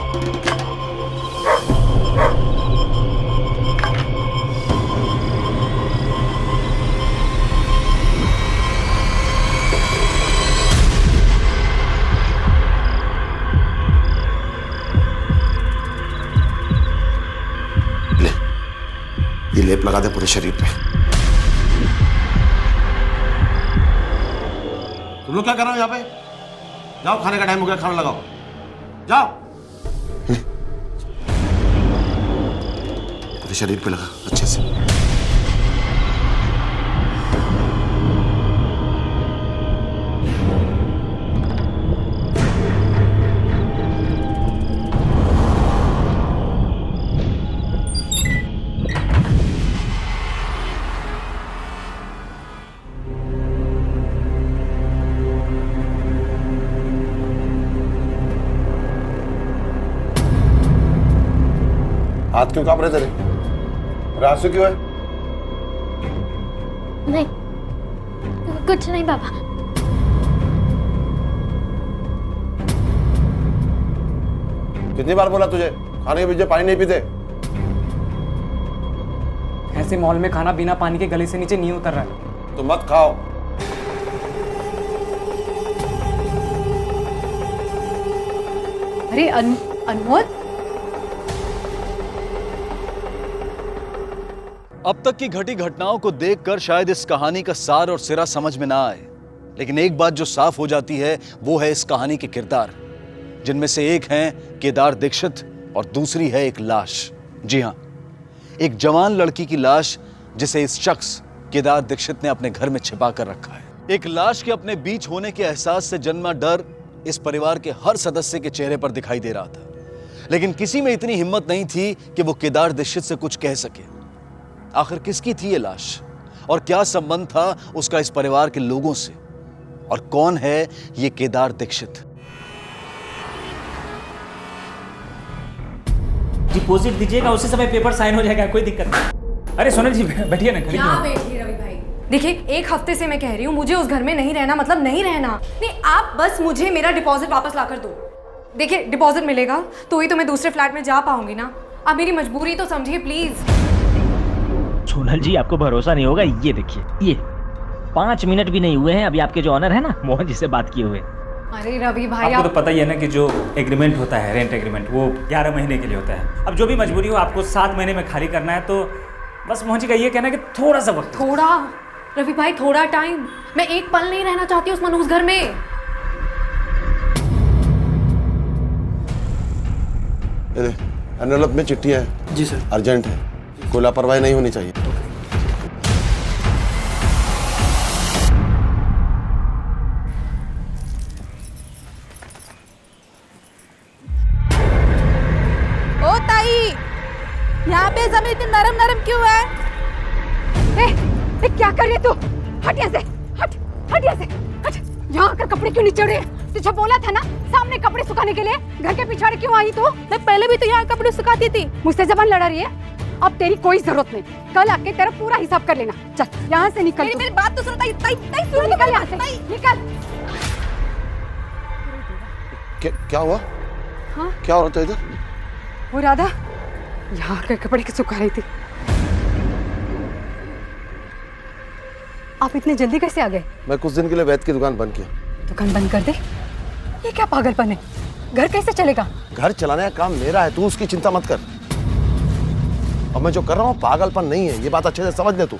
ये लेप लगा दे पूरे शरीर पे। तुम लोग क्या कर रहे हो यहाँ पे? जाओ, खाने का टाइम हो गया, खाना लगाओ, जाओ। पूरे शरीर पे लगा अच्छे से। हाथ क्यों कांप रहे तेरे? रासु क्यों है? नहीं, कुछ नहीं बाबा। कितनी बार बोला तुझे खाने के पीछे पानी नहीं पीते? ऐसे मॉल में खाना बिना पानी के गले से नीचे नहीं उतर रहा है। तो मत खाओ। अरे अनमोल, अब तक की घटी घटनाओं को देखकर शायद इस कहानी का सार और सिरा समझ में ना आए, लेकिन एक बात जो साफ हो जाती है वो है इस कहानी के किरदार, जिनमें से एक हैं केदार दीक्षित और दूसरी है एक लाश। जी हां, एक जवान लड़की की लाश जिसे इस शख्स केदार दीक्षित ने अपने घर में छिपा कर रखा है। एक लाश के अपने बीच होने के एहसास से जन्मा डर इस परिवार के हर सदस्य के चेहरे पर दिखाई दे रहा था, लेकिन किसी में इतनी हिम्मत नहीं थी कि वो केदार दीक्षित से कुछ कह सके। आखिर किसकी थी ये लाश और क्या संबंध था उसका इस परिवार के लोगों से, और कौन है ये केदार दीक्षित? डिपॉजिट दीजिएगा, उसी समय पेपर साइन हो जाएगा, कोई दिक्कत नहीं। अरे सोनल जी बैठिए ना। क्या बैठिए रवि भाई? देखिए, एक हफ्ते से मैं कह रही हूँ मुझे उस घर में नहीं रहना, मतलब नहीं रहना। नहीं, आप बस मुझे मेरा डिपॉजिट वापस ला कर दो। देखिए, डिपॉजिट मिलेगा तो ही तो मैं दूसरे फ्लैट में जा पाऊंगी ना। आप मेरी मजबूरी तो समझिए प्लीज। सोनल जी, आपको भरोसा नहीं होगा, ये देखिए, ये 5 मिनट भी नहीं हुए हैं अभी आपके जो ऑनर है ना मोहन जी से बात किए हुए। अरे रवि भाई, आपको तो पता ही है ना कि जो एग्रीमेंट होता है, रेंट एग्रीमेंट, वो 11 महीने के लिए होता है। अब जो भी मजबूरी हो, आपको 7 महीने में खाली करना है, तो बस मोहन जी का ये कहना है कि थोड़ा सा वक्त। थोड़ा रवि भाई, थोड़ा टाइम। मैं एक पल नहीं रहना चाहती उस मनहूस घर में। एनवेलप में चिट्ठियां हैं। जी सर। अर्जेंट है, कोई लापरवाही नहीं होनी चाहिए। ओ ताई, यहाँ पे जमीन इतनी नरम नरम क्यों है? ए, क्या कर रही है तू? हट यहाँ से, हट यहाँ से, हट। यहाँ आकर कपड़े क्यों नीचे रहे? तुझे बोला था ना सामने कपड़े सुखाने के लिए, घर के पिछाड़े क्यों आई तू? मैं पहले भी तो यहाँ कपड़े सुखाती थी। मुझसे जबान लड़ा रही है? अब तेरी कोई जरूरत नहीं, कल आके तेरा पूरा हिसाब कर लेना। चल यहाँ से निकल। मेरी बात तो सुनो ताई, सुनो, निकल यहाँ से, निकल। क्या हुआ? हाँ? क्या हो रहा था इधर? वो राधा यहाँ आकर कपड़े के सुखा रही थी। आप इतने जल्दी कैसे आ गए? मैं कुछ दिन के लिए वैद्य की दुकान बंद किया। दुकान बंद कर दे? ये क्या पागलपन है? घर कैसे चलेगा? घर चलाने का काम मेरा है, तू उसकी चिंता मत कर। और मैं जो कर रहा हूँ पागलपन नहीं है, ये बात अच्छे से समझ ले तू।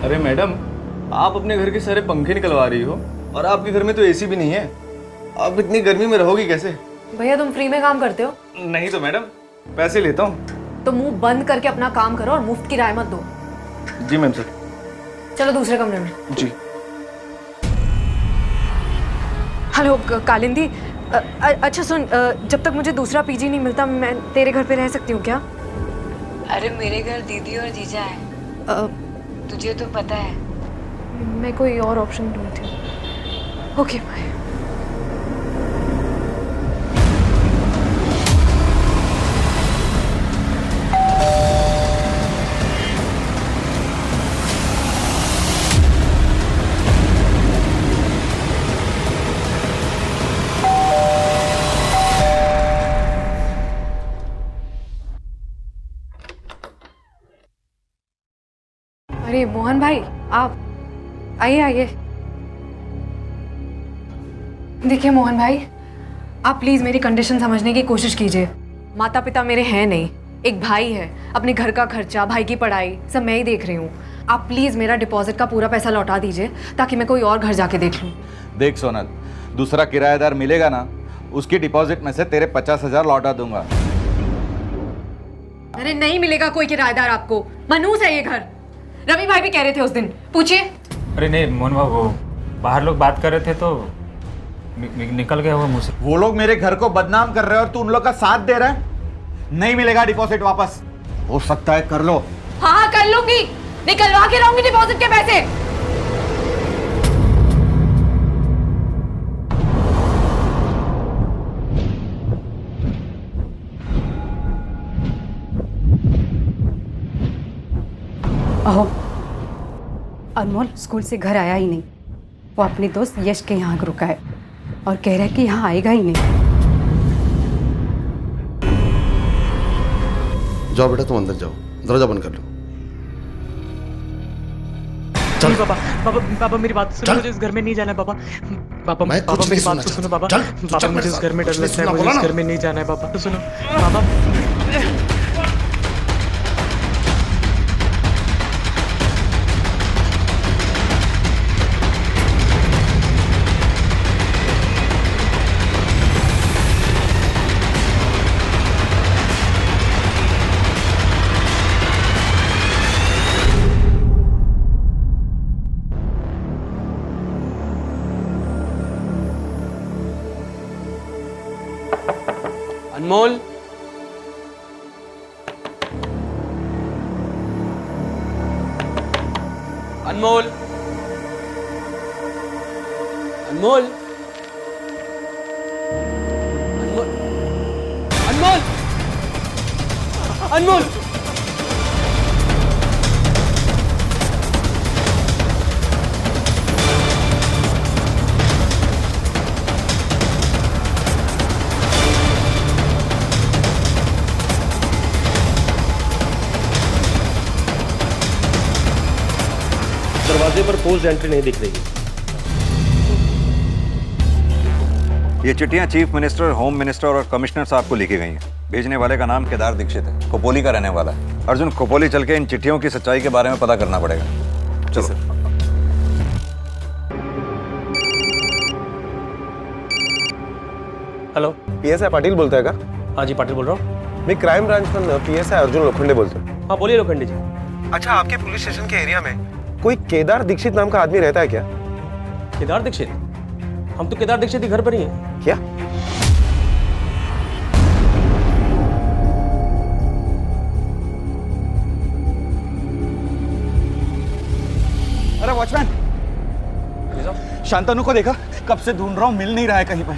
अरे मैडम, आप अपने घर के सारे पंखे निकलवा रही हो और आपके घर में तो एसी भी नहीं है। आप इतनी गर्मी में रहोगी कैसे? भैया तुम फ्री में काम करते हो? नहीं तो मैडम, पैसे लेता हूँ। तो मुंह बंद करके अपना काम करो और मुफ्त की राय मत दो। जी मैम सर। चलो दूसरे कमरे में। जी। हेलो कालिंदी, अच्छा सुन, जब तक मुझे दूसरा पीजी नहीं मिलता मैं तेरे घर पे रह सकती हूँ क्या? अरे मेरे घर दीदी और जीजा है, तुझे तो पता है। मैं कोई और ऑप्शन ढूंढती हूँ। Okay bye. अरे मोहन भाई, आप आइए आइए। देखिए मोहन भाई, आप प्लीज मेरी कंडीशन समझने की कोशिश कीजिए। माता पिता मेरे हैं नहीं, एक भाई है, अपने घर का खर्चा, भाई की पढ़ाई सब मैं ही देख रही हूँ। आप प्लीज मेरा डिपॉजिट का पूरा पैसा लौटा दीजिए ताकि मैं कोई और घर जाके देख लूँ। देख सोनल, दूसरा किराएदार मिलेगा ना, उसकी डिपॉजिट में से तेरे 50,000 लौटा दूंगा। अरे नहीं मिलेगा कोई किराएदार आपको, मनहूस है ये घर। रवि भाई भी कह रहे थे उस दिन, पूछिए। अरे नहीं मोहन बाबू, वो बाहर लोग बात कर रहे थे तो निकल गया वो मुझसे। वो लोग मेरे घर को बदनाम कर रहे हैं और तू उन लोग का साथ दे रहा है। नहीं मिलेगा डिपॉजिट वापस। हो सकता है कर लो। हाँ कर लूंगी, निकलवा के रहूंगी डिपॉजिट के पैसे। अहो, अनमोल स्कूल से घर आया ही नहीं। वो अपने दोस्त यश के यहाँ रुका है और कह रहा है कि यहाँ आएगा ही नहीं। जाओ बेटा, तुम अंदर जाओ, दरवाजा बंद कर लो। चल पापा, पापा मेरी बात सुनो, मुझे इस घर में नहीं जाना है पापा। पापा मेरी बात तो सुनो पापा। पापा मुझे इस घर में डर लगता है, मुझे इस घर में नहीं जाना है पापा। तो सुनो पापा। अनमोल, अनमोल, अनमोल, अनमोल, अनमोल, अनमोल। दरवाजे पर पोस्ट एंट्री नहीं दिख रही है। ये चिट्ठियां चीफ मिनिस्टर, होम मिनिस्टर और कमिश्नर साहब को लिखी गई हैं। भेजने वाले का नाम केदार दीक्षित है, खोपोली का रहने वाला है। अर्जुन, खोपोली चल के इन चिट्ठियों की सच्चाई के बारे में पता करना पड़ेगा। चलो सर। हेलो, पीएसआई पाटिल बोलता है क्या? हाँ जी पाटिल बोल रहा हूँ। मैं क्राइम ब्रांच में पीएसआई अर्जुन लोखंडे बोलता हूँ। हाँ बोलिए लोखंडे जी। अच्छा, आपके पुलिस स्टेशन के एरिया में कोई केदार दीक्षित नाम का आदमी रहता है क्या? केदार दीक्षित? हम तो केदार दीक्षित के घर पर ही हैं। क्या? अरे वॉचमैन, शांतनु को देखा? कब से ढूंढ रहा हूँ, मिल नहीं रहा है कहीं पे।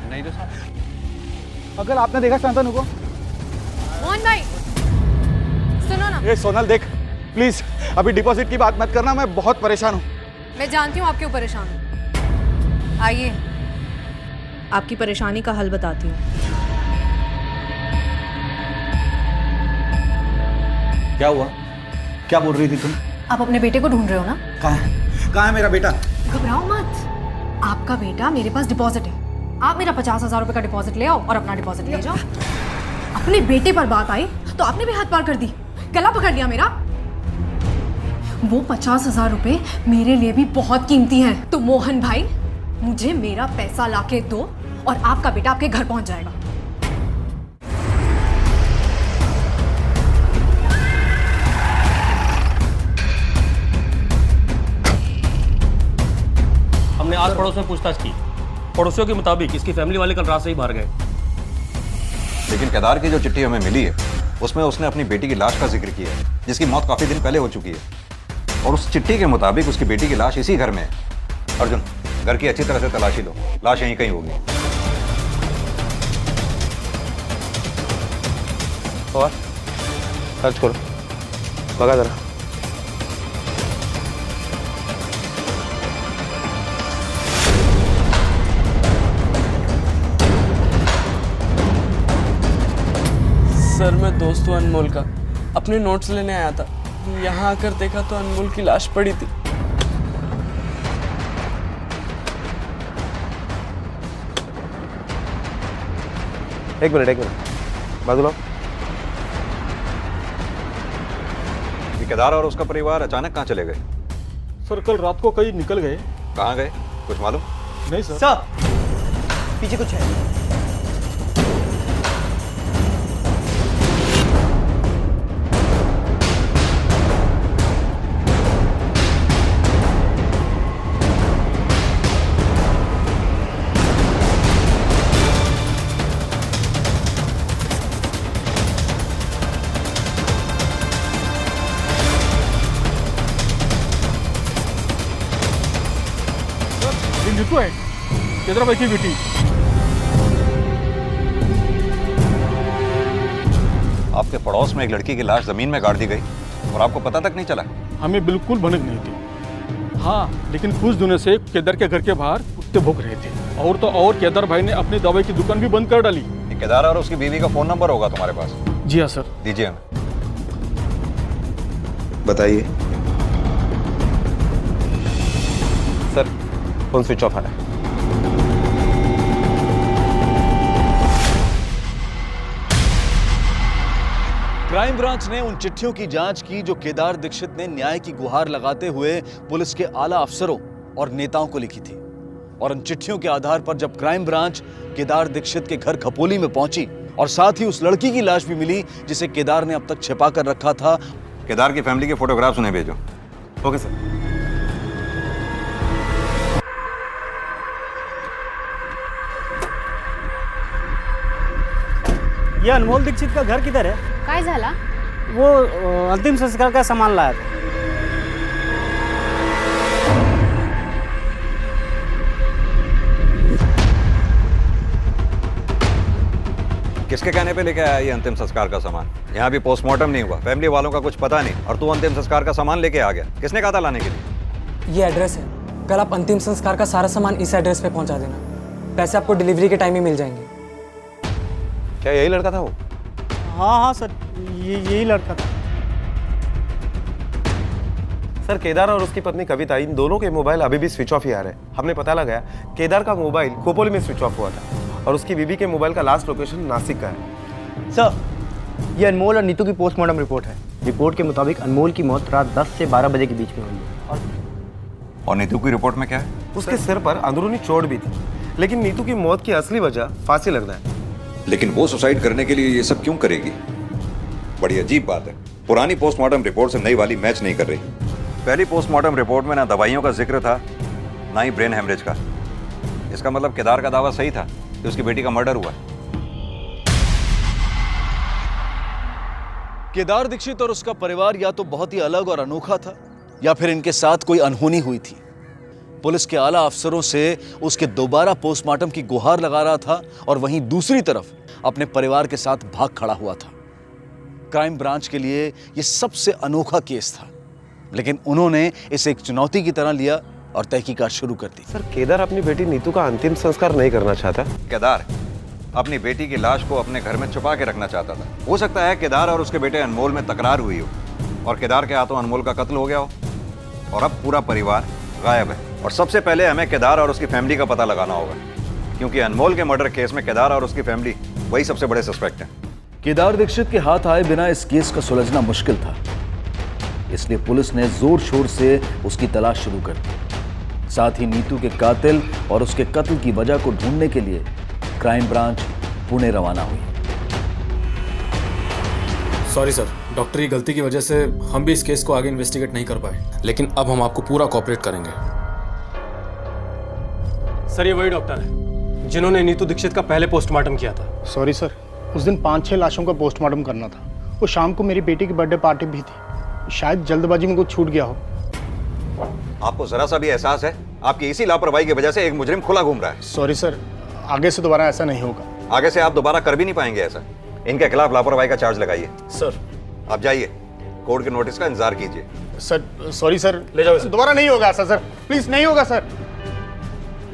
नहीं तो साहब। अगर आपने देखा शांतनु को? मोहन भाई सुनो ना। ये सोनल देख, प्लीज अभी डिपॉजिट की बात मत करना, मैं बहुत परेशान हूँ। मैं जानती हूँ आप क्यों परेशान हो। आइए आपकी परेशानी का हल बताती हूँ। क्या हुआ? क्या बोल रही थी तुम? आप अपने बेटे को ढूंढ रहे हो ना? कहाँ है मेरा बेटा? घबराओ मत, आपका बेटा मेरे पास डिपॉजिट है। आप मेरा 50,000 रुपए का डिपॉजिट ले आओ और अपना डिपॉजिट ले जाओ। अपने बेटे पर बात आई तो आपने भी हाथ पार कर दी, गला पकड़ लिया मेरा। वो 50,000 रुपए मेरे लिए भी बहुत कीमती हैं। तो मोहन भाई, मुझे मेरा पैसा लाके दो और आपका बेटा आपके घर पहुंच जाएगा। पड़ोस में पूछताछ की। पड़ोसियों के मुताबिक इसकी फैमिली वाले कल रात से ही बाहर गए। लेकिन केदार की जो चिट्ठी हमें मिली है उसमें उसने अपनी बेटी की लाश का जिक्र किया है, जिसकी मौत काफी दिन पहले हो चुकी है। और उस चिट्ठी के मुताबिक उसकी बेटी की लाश इसी घर में है। अर्जुन, घर की अच्छी तरह से तलाशी लो, लाश यहीं कहीं होगी। और सर्च करो, लगा जरा। सर, मैं दोस्त हूँ अनमोल का, अपने नोट्स लेने आया था। यहाँ आकर देखा तो अनमोल की लाश पड़ी थी। एक मिनट बाजू लो। ये केदार और उसका परिवार अचानक कहाँ चले गए? सर, कल रात को कहीं निकल गए। कहाँ गए, कुछ मालूम? नहीं सर। पीछे कुछ है। नीतू है, केदार भाई की बेटी। आपके पड़ोस में एक लड़की की लाश जमीन में गाड़ दी गई और आपको पता तक नहीं चला? हमें बिल्कुल भनक नहीं थी। हाँ, लेकिन कुछ दिनों से केदार के घर के बाहर कुत्ते भौंक रहे थे। और तो और केदार भाई ने अपनी दवाई की दुकान भी बंद कर डाली। केदार और उसकी बीवी का फोन नंबर होगा तुम्हारे पास? जी हाँ सर। दीजिए हमें। बताइए सर, फोन स्विच ऑफ आ रहा है। क्राइम ब्रांच ने उन चिट्ठियों की जांच की जो केदार दीक्षित ने न्याय की गुहार लगाते हुए पुलिस के आला अफसरों और नेताओं को लिखी थी। और उन चिट्ठियों के आधार पर जब क्राइम ब्रांच केदार दीक्षित के घर खपोली में पहुंची और साथ ही उस लड़की की लाश भी मिली जिसे केदार ने अब तक छिपा कर रखा था। केदार की फैमिली के फोटोग्राफ्स उन्हें भेजो। Okay sir. ये अनमोल दीक्षित का घर किधर है? काय झाला? वो अंतिम संस्कार का सामान लाया था। किसके कहने पे लेके आया ये अंतिम संस्कार का सामान? यहाँ भी पोस्टमार्टम नहीं हुआ, फैमिली वालों का कुछ पता नहीं, और तू अंतिम संस्कार का सामान लेके आ गया। किसने कहा था लाने के लिए? ये एड्रेस है, कल आप अंतिम संस्कार का सारा सामान इस एड्रेस पे पहुंचा देना। पैसे आपको डिलीवरी के टाइम ही मिल जाएंगे। क्या यही लड़का था वो? हाँ सर, यही लड़का था। सर, केदार और उसकी पत्नी कविता, इन दोनों के मोबाइल अभी भी स्विच ऑफ ही आ रहे हैं। हमने पता लगाया केदार का मोबाइल खोपोली में स्विच ऑफ हुआ था और उसकी बीवी के मोबाइल का लास्ट लोकेशन नासिक का है। सर, ये अनमोल और नीतू की पोस्टमार्टम रिपोर्ट है। रिपोर्ट के मुताबिक अनमोल की मौत रात 10 से 12 बजे के बीच में हुई है। और नीतू की रिपोर्ट में क्या है? उसके सिर पर अंदरूनी चोट भी थी, लेकिन नीतू की मौत की असली वजह फांसी लगना है। लेकिन वो सुसाइड करने के लिए ये सब क्यों करेगी? बड़ी अजीब बात है। पुरानी पोस्टमार्टम रिपोर्ट से नई वाली मैच नहीं कर रही। पहली पोस्टमार्टम रिपोर्ट में ना दवाइयों का जिक्र था, ना ही ब्रेन हेमरेज का। इसका मतलब केदार का दावा सही था कि उसकी बेटी का मर्डर हुआ। केदार दीक्षित और उसका परिवार या तो बहुत ही अलग और अनोखा था या फिर इनके साथ कोई अनहोनी हुई थी। पुलिस के आला अफसरों से उसके दोबारा पोस्टमार्टम की गुहार लगा रहा था और वहीं दूसरी तरफ अपने परिवार के साथ भाग खड़ा हुआ था। क्राइम ब्रांच के लिए यह सबसे अनोखा केस था, लेकिन उन्होंने इसे एक चुनौती की तरह लिया और तहकीकात शुरू कर दी। सर, केदार अपनी बेटी नीतू का अंतिम संस्कार नहीं करना चाहता। केदार अपनी बेटी की लाश को अपने घर में छुपा के रखना चाहता था। हो सकता है केदार और उसके बेटे अनमोल में तकरार हुई हो और केदार के हाथों अनमोल का कत्ल हो गया हो और अब पूरा परिवार गायब है। और सबसे पहले हमें केदार और उसकी फैमिली का पता लगाना होगा, क्योंकि अनमोल के मर्डर केस में केदार और उसकी फैमिली वही सबसे बड़े सस्पेक्ट हैं। केदार दीक्षित के हाथ आए बिना इस केस का सुलझना मुश्किल था, इसलिए पुलिस ने जोर शोर से उसकी तलाश शुरू कर दी। साथ ही नीतू के कातिल और उसके कत्ल की वजह को ढूंढने के लिए क्राइम ब्रांच पुणे रवाना हुई। सॉरी सर, डॉक्टर की गलती की वजह से हम भी इस केस को आगे इन्वेस्टिगेट नहीं कर पाए, लेकिन अब हम आपको पूरा कोऑपरेट करेंगे। सर ये वही डॉक्टर है जिन्होंने नीतू दीक्षित का पहले पोस्टमार्टम किया था। सॉरी सर, उस दिन 5-6 लाशों का पोस्टमार्टम करना था। वो शाम को मेरी बेटी की बर्थडे पार्टी भी थी, शायद जल्दबाजी में कुछ छूट गया हो। आपको जरा सा भी एहसास है आपकी इसी लापरवाही की वजह से एक मुजरिम खुला घूम रहा है? सॉरी सर, आगे से दोबारा ऐसा नहीं होगा। आगे से आप दोबारा कर भी नहीं पाएंगे ऐसा। इनके खिलाफ लापरवाही का चार्ज लगाइए। सर आप जाइए, कोर्ट के नोटिस का इंतजार कीजिए। सर सॉरी सर, ले जाओ। दोबारा नहीं होगा ऐसा सर, प्लीज नहीं होगा सर।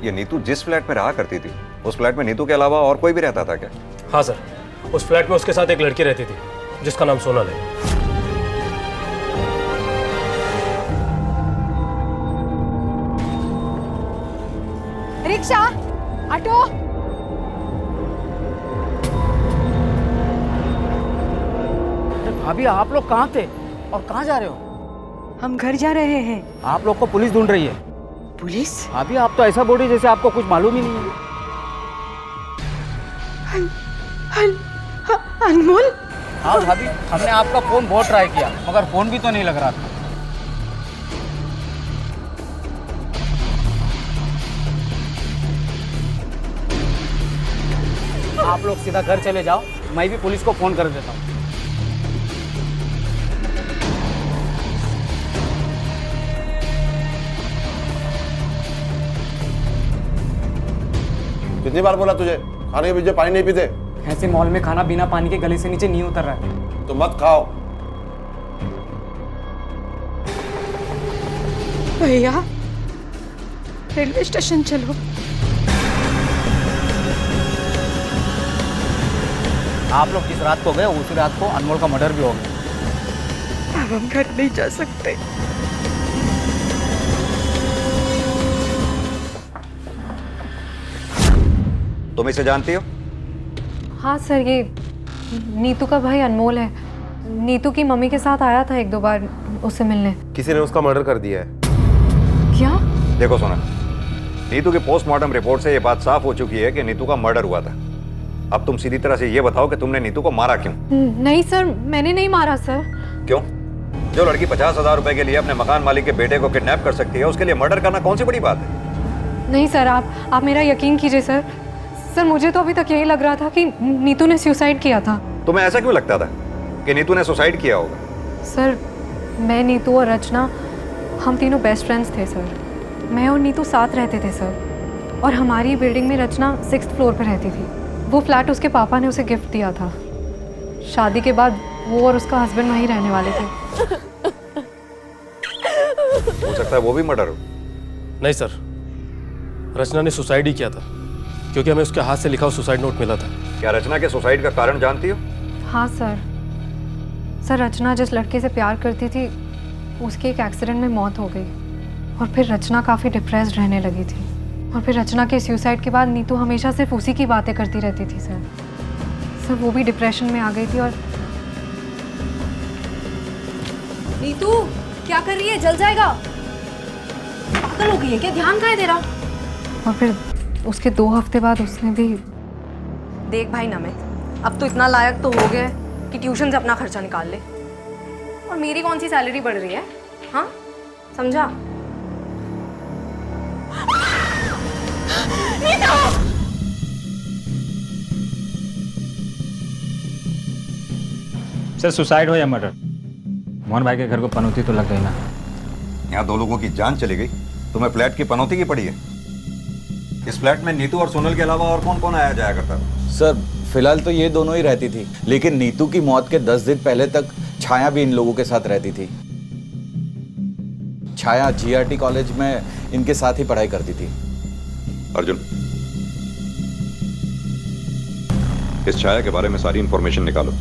ये नीतू जिस फ्लैट में रहा करती थी उस फ्लैट में नीतू के अलावा और कोई भी रहता था क्या? हाँ सर, उस फ्लैट में उसके साथ एक लड़की रहती थी जिसका नाम सोनल है। Rickshaw, auto. भाभी आप लोग कहाँ थे और कहाँ जा रहे हो? हम घर जा रहे हैं। आप लोग को पुलिस ढूंढ रही है। पुलिस? भाभी आप तो ऐसा बोल रही जैसे आपको कुछ मालूम ही नहीं है। अनमोल? हाँ भाभी, हमने आपका फोन बहुत ट्राई किया मगर फोन भी तो नहीं लग रहा था। आप लोग सीधा घर चले जाओ, मैं भी पुलिस को फोन कर देता हूँ। कितनी बार बोला तुझे खाने के पीछे पानी नहीं पीते? ऐसे मॉल में खाना बिना पानी के गले से नीचे नहीं उतर रहा है। तो मत खाओ। भैया रेलवे स्टेशन चलो। आप लोग जिस रात को गए उसी रात को अनमोल का मर्डर भी हो गया। अब हम घर नहीं जा सकते। तुम इसे जानती हो? हाँ सर, ये नीतू का भाई अनमोल है। नीतू की मम्मी के साथ आया था 1-2 बार उससे मिलने। किसी ने उसका मर्डर कर दिया है। क्या? देखो सोना, नीतू की पोस्टमार्टम रिपोर्ट से ये बात साफ हो चुकी है कि नीतू का मर्डर हुआ था। अब तुम सीधी तरह से ये बताओ कि तुमने नीतू को मारा क्यों? नहीं सर, मैंने नहीं मारा सर। क्यों? जो लड़की 50,000 रुपए के लिए अपने मकान मालिक के बेटे को किडनैप कर सकती है उसके लिए मर्डर करना कौन सी बड़ी बात है? नहीं सर, आप मेरा यकीन कीजिए सर। सर मुझे तो अभी तक यही लग रहा था कि नीतू ने सुसाइड किया था। तुम्हें ऐसा क्यों लगता था कि नीतू ने सुसाइड किया होगा? सर मैं, नीतू और रचना, हम तीनों बेस्ट फ्रेंड्स थे सर। मैं और नीतू साथ रहते थे सर, और हमारी बिल्डिंग में रचना 6th फ्लोर पर रहती थी। वो फ्लैट उसके पापा ने उसे गिफ्ट दिया था। शादी के बाद वो और उसका हस्बैंड वहीं रहने वाले थे। हो सकता है वो भी मर्डर हो। नहीं सर, रचना ने सुसाइड ही किया था क्योंकि हमें उसके हाथ से लिखा हुआ सुसाइड नोट मिला था। क्या रचना के सुसाइड का कारण जानती हो? हाँ सर। सर रचना जिस लड़के से प्यार करती थी उसकी एक एक्सीडेंट में मौत हो गई, और फिर रचना काफ़ी डिप्रेस्ड रहने लगी थी। और फिर रचना के सुसाइड के बाद नीतू हमेशा सिर्फ उसी की बातें करती रहती थी सर। सर वो भी डिप्रेशन में आ गई थी। और नीतू क्या कर रही है? जल जाएगा। पागल हो गई है क्या? ध्यान कहाँ है तेरा? और फिर उसके 2 हफ्ते बाद उसने भी। देख भाई नमित, अब तो इतना लायक तो हो गया है कि ट्यूशन से अपना खर्चा निकाल ले, और मेरी कौन सी सैलरी बढ़ रही है? हाँ समझा? सर सुसाइड हो या मर्डर, मोहन भाई के घर को पनौती तो लग गई ना। यहाँ 2 लोगों की जान चली गई, तुम्हें फ्लैट की पनौती की पड़ी है। इस फ्लैट में नीतू और सोनल के अलावा और कौन कौन आया जाया करता था? सर फिलहाल तो ये दोनों ही रहती थी, लेकिन नीतू की मौत के 10 दिन पहले तक छाया भी इन लोगों के साथ रहती थी। छाया GRT कॉलेज में इनके साथ ही पढ़ाई करती थी। अर्जुन, इस छाया के बारे में सारी इंफॉर्मेशन निकालो।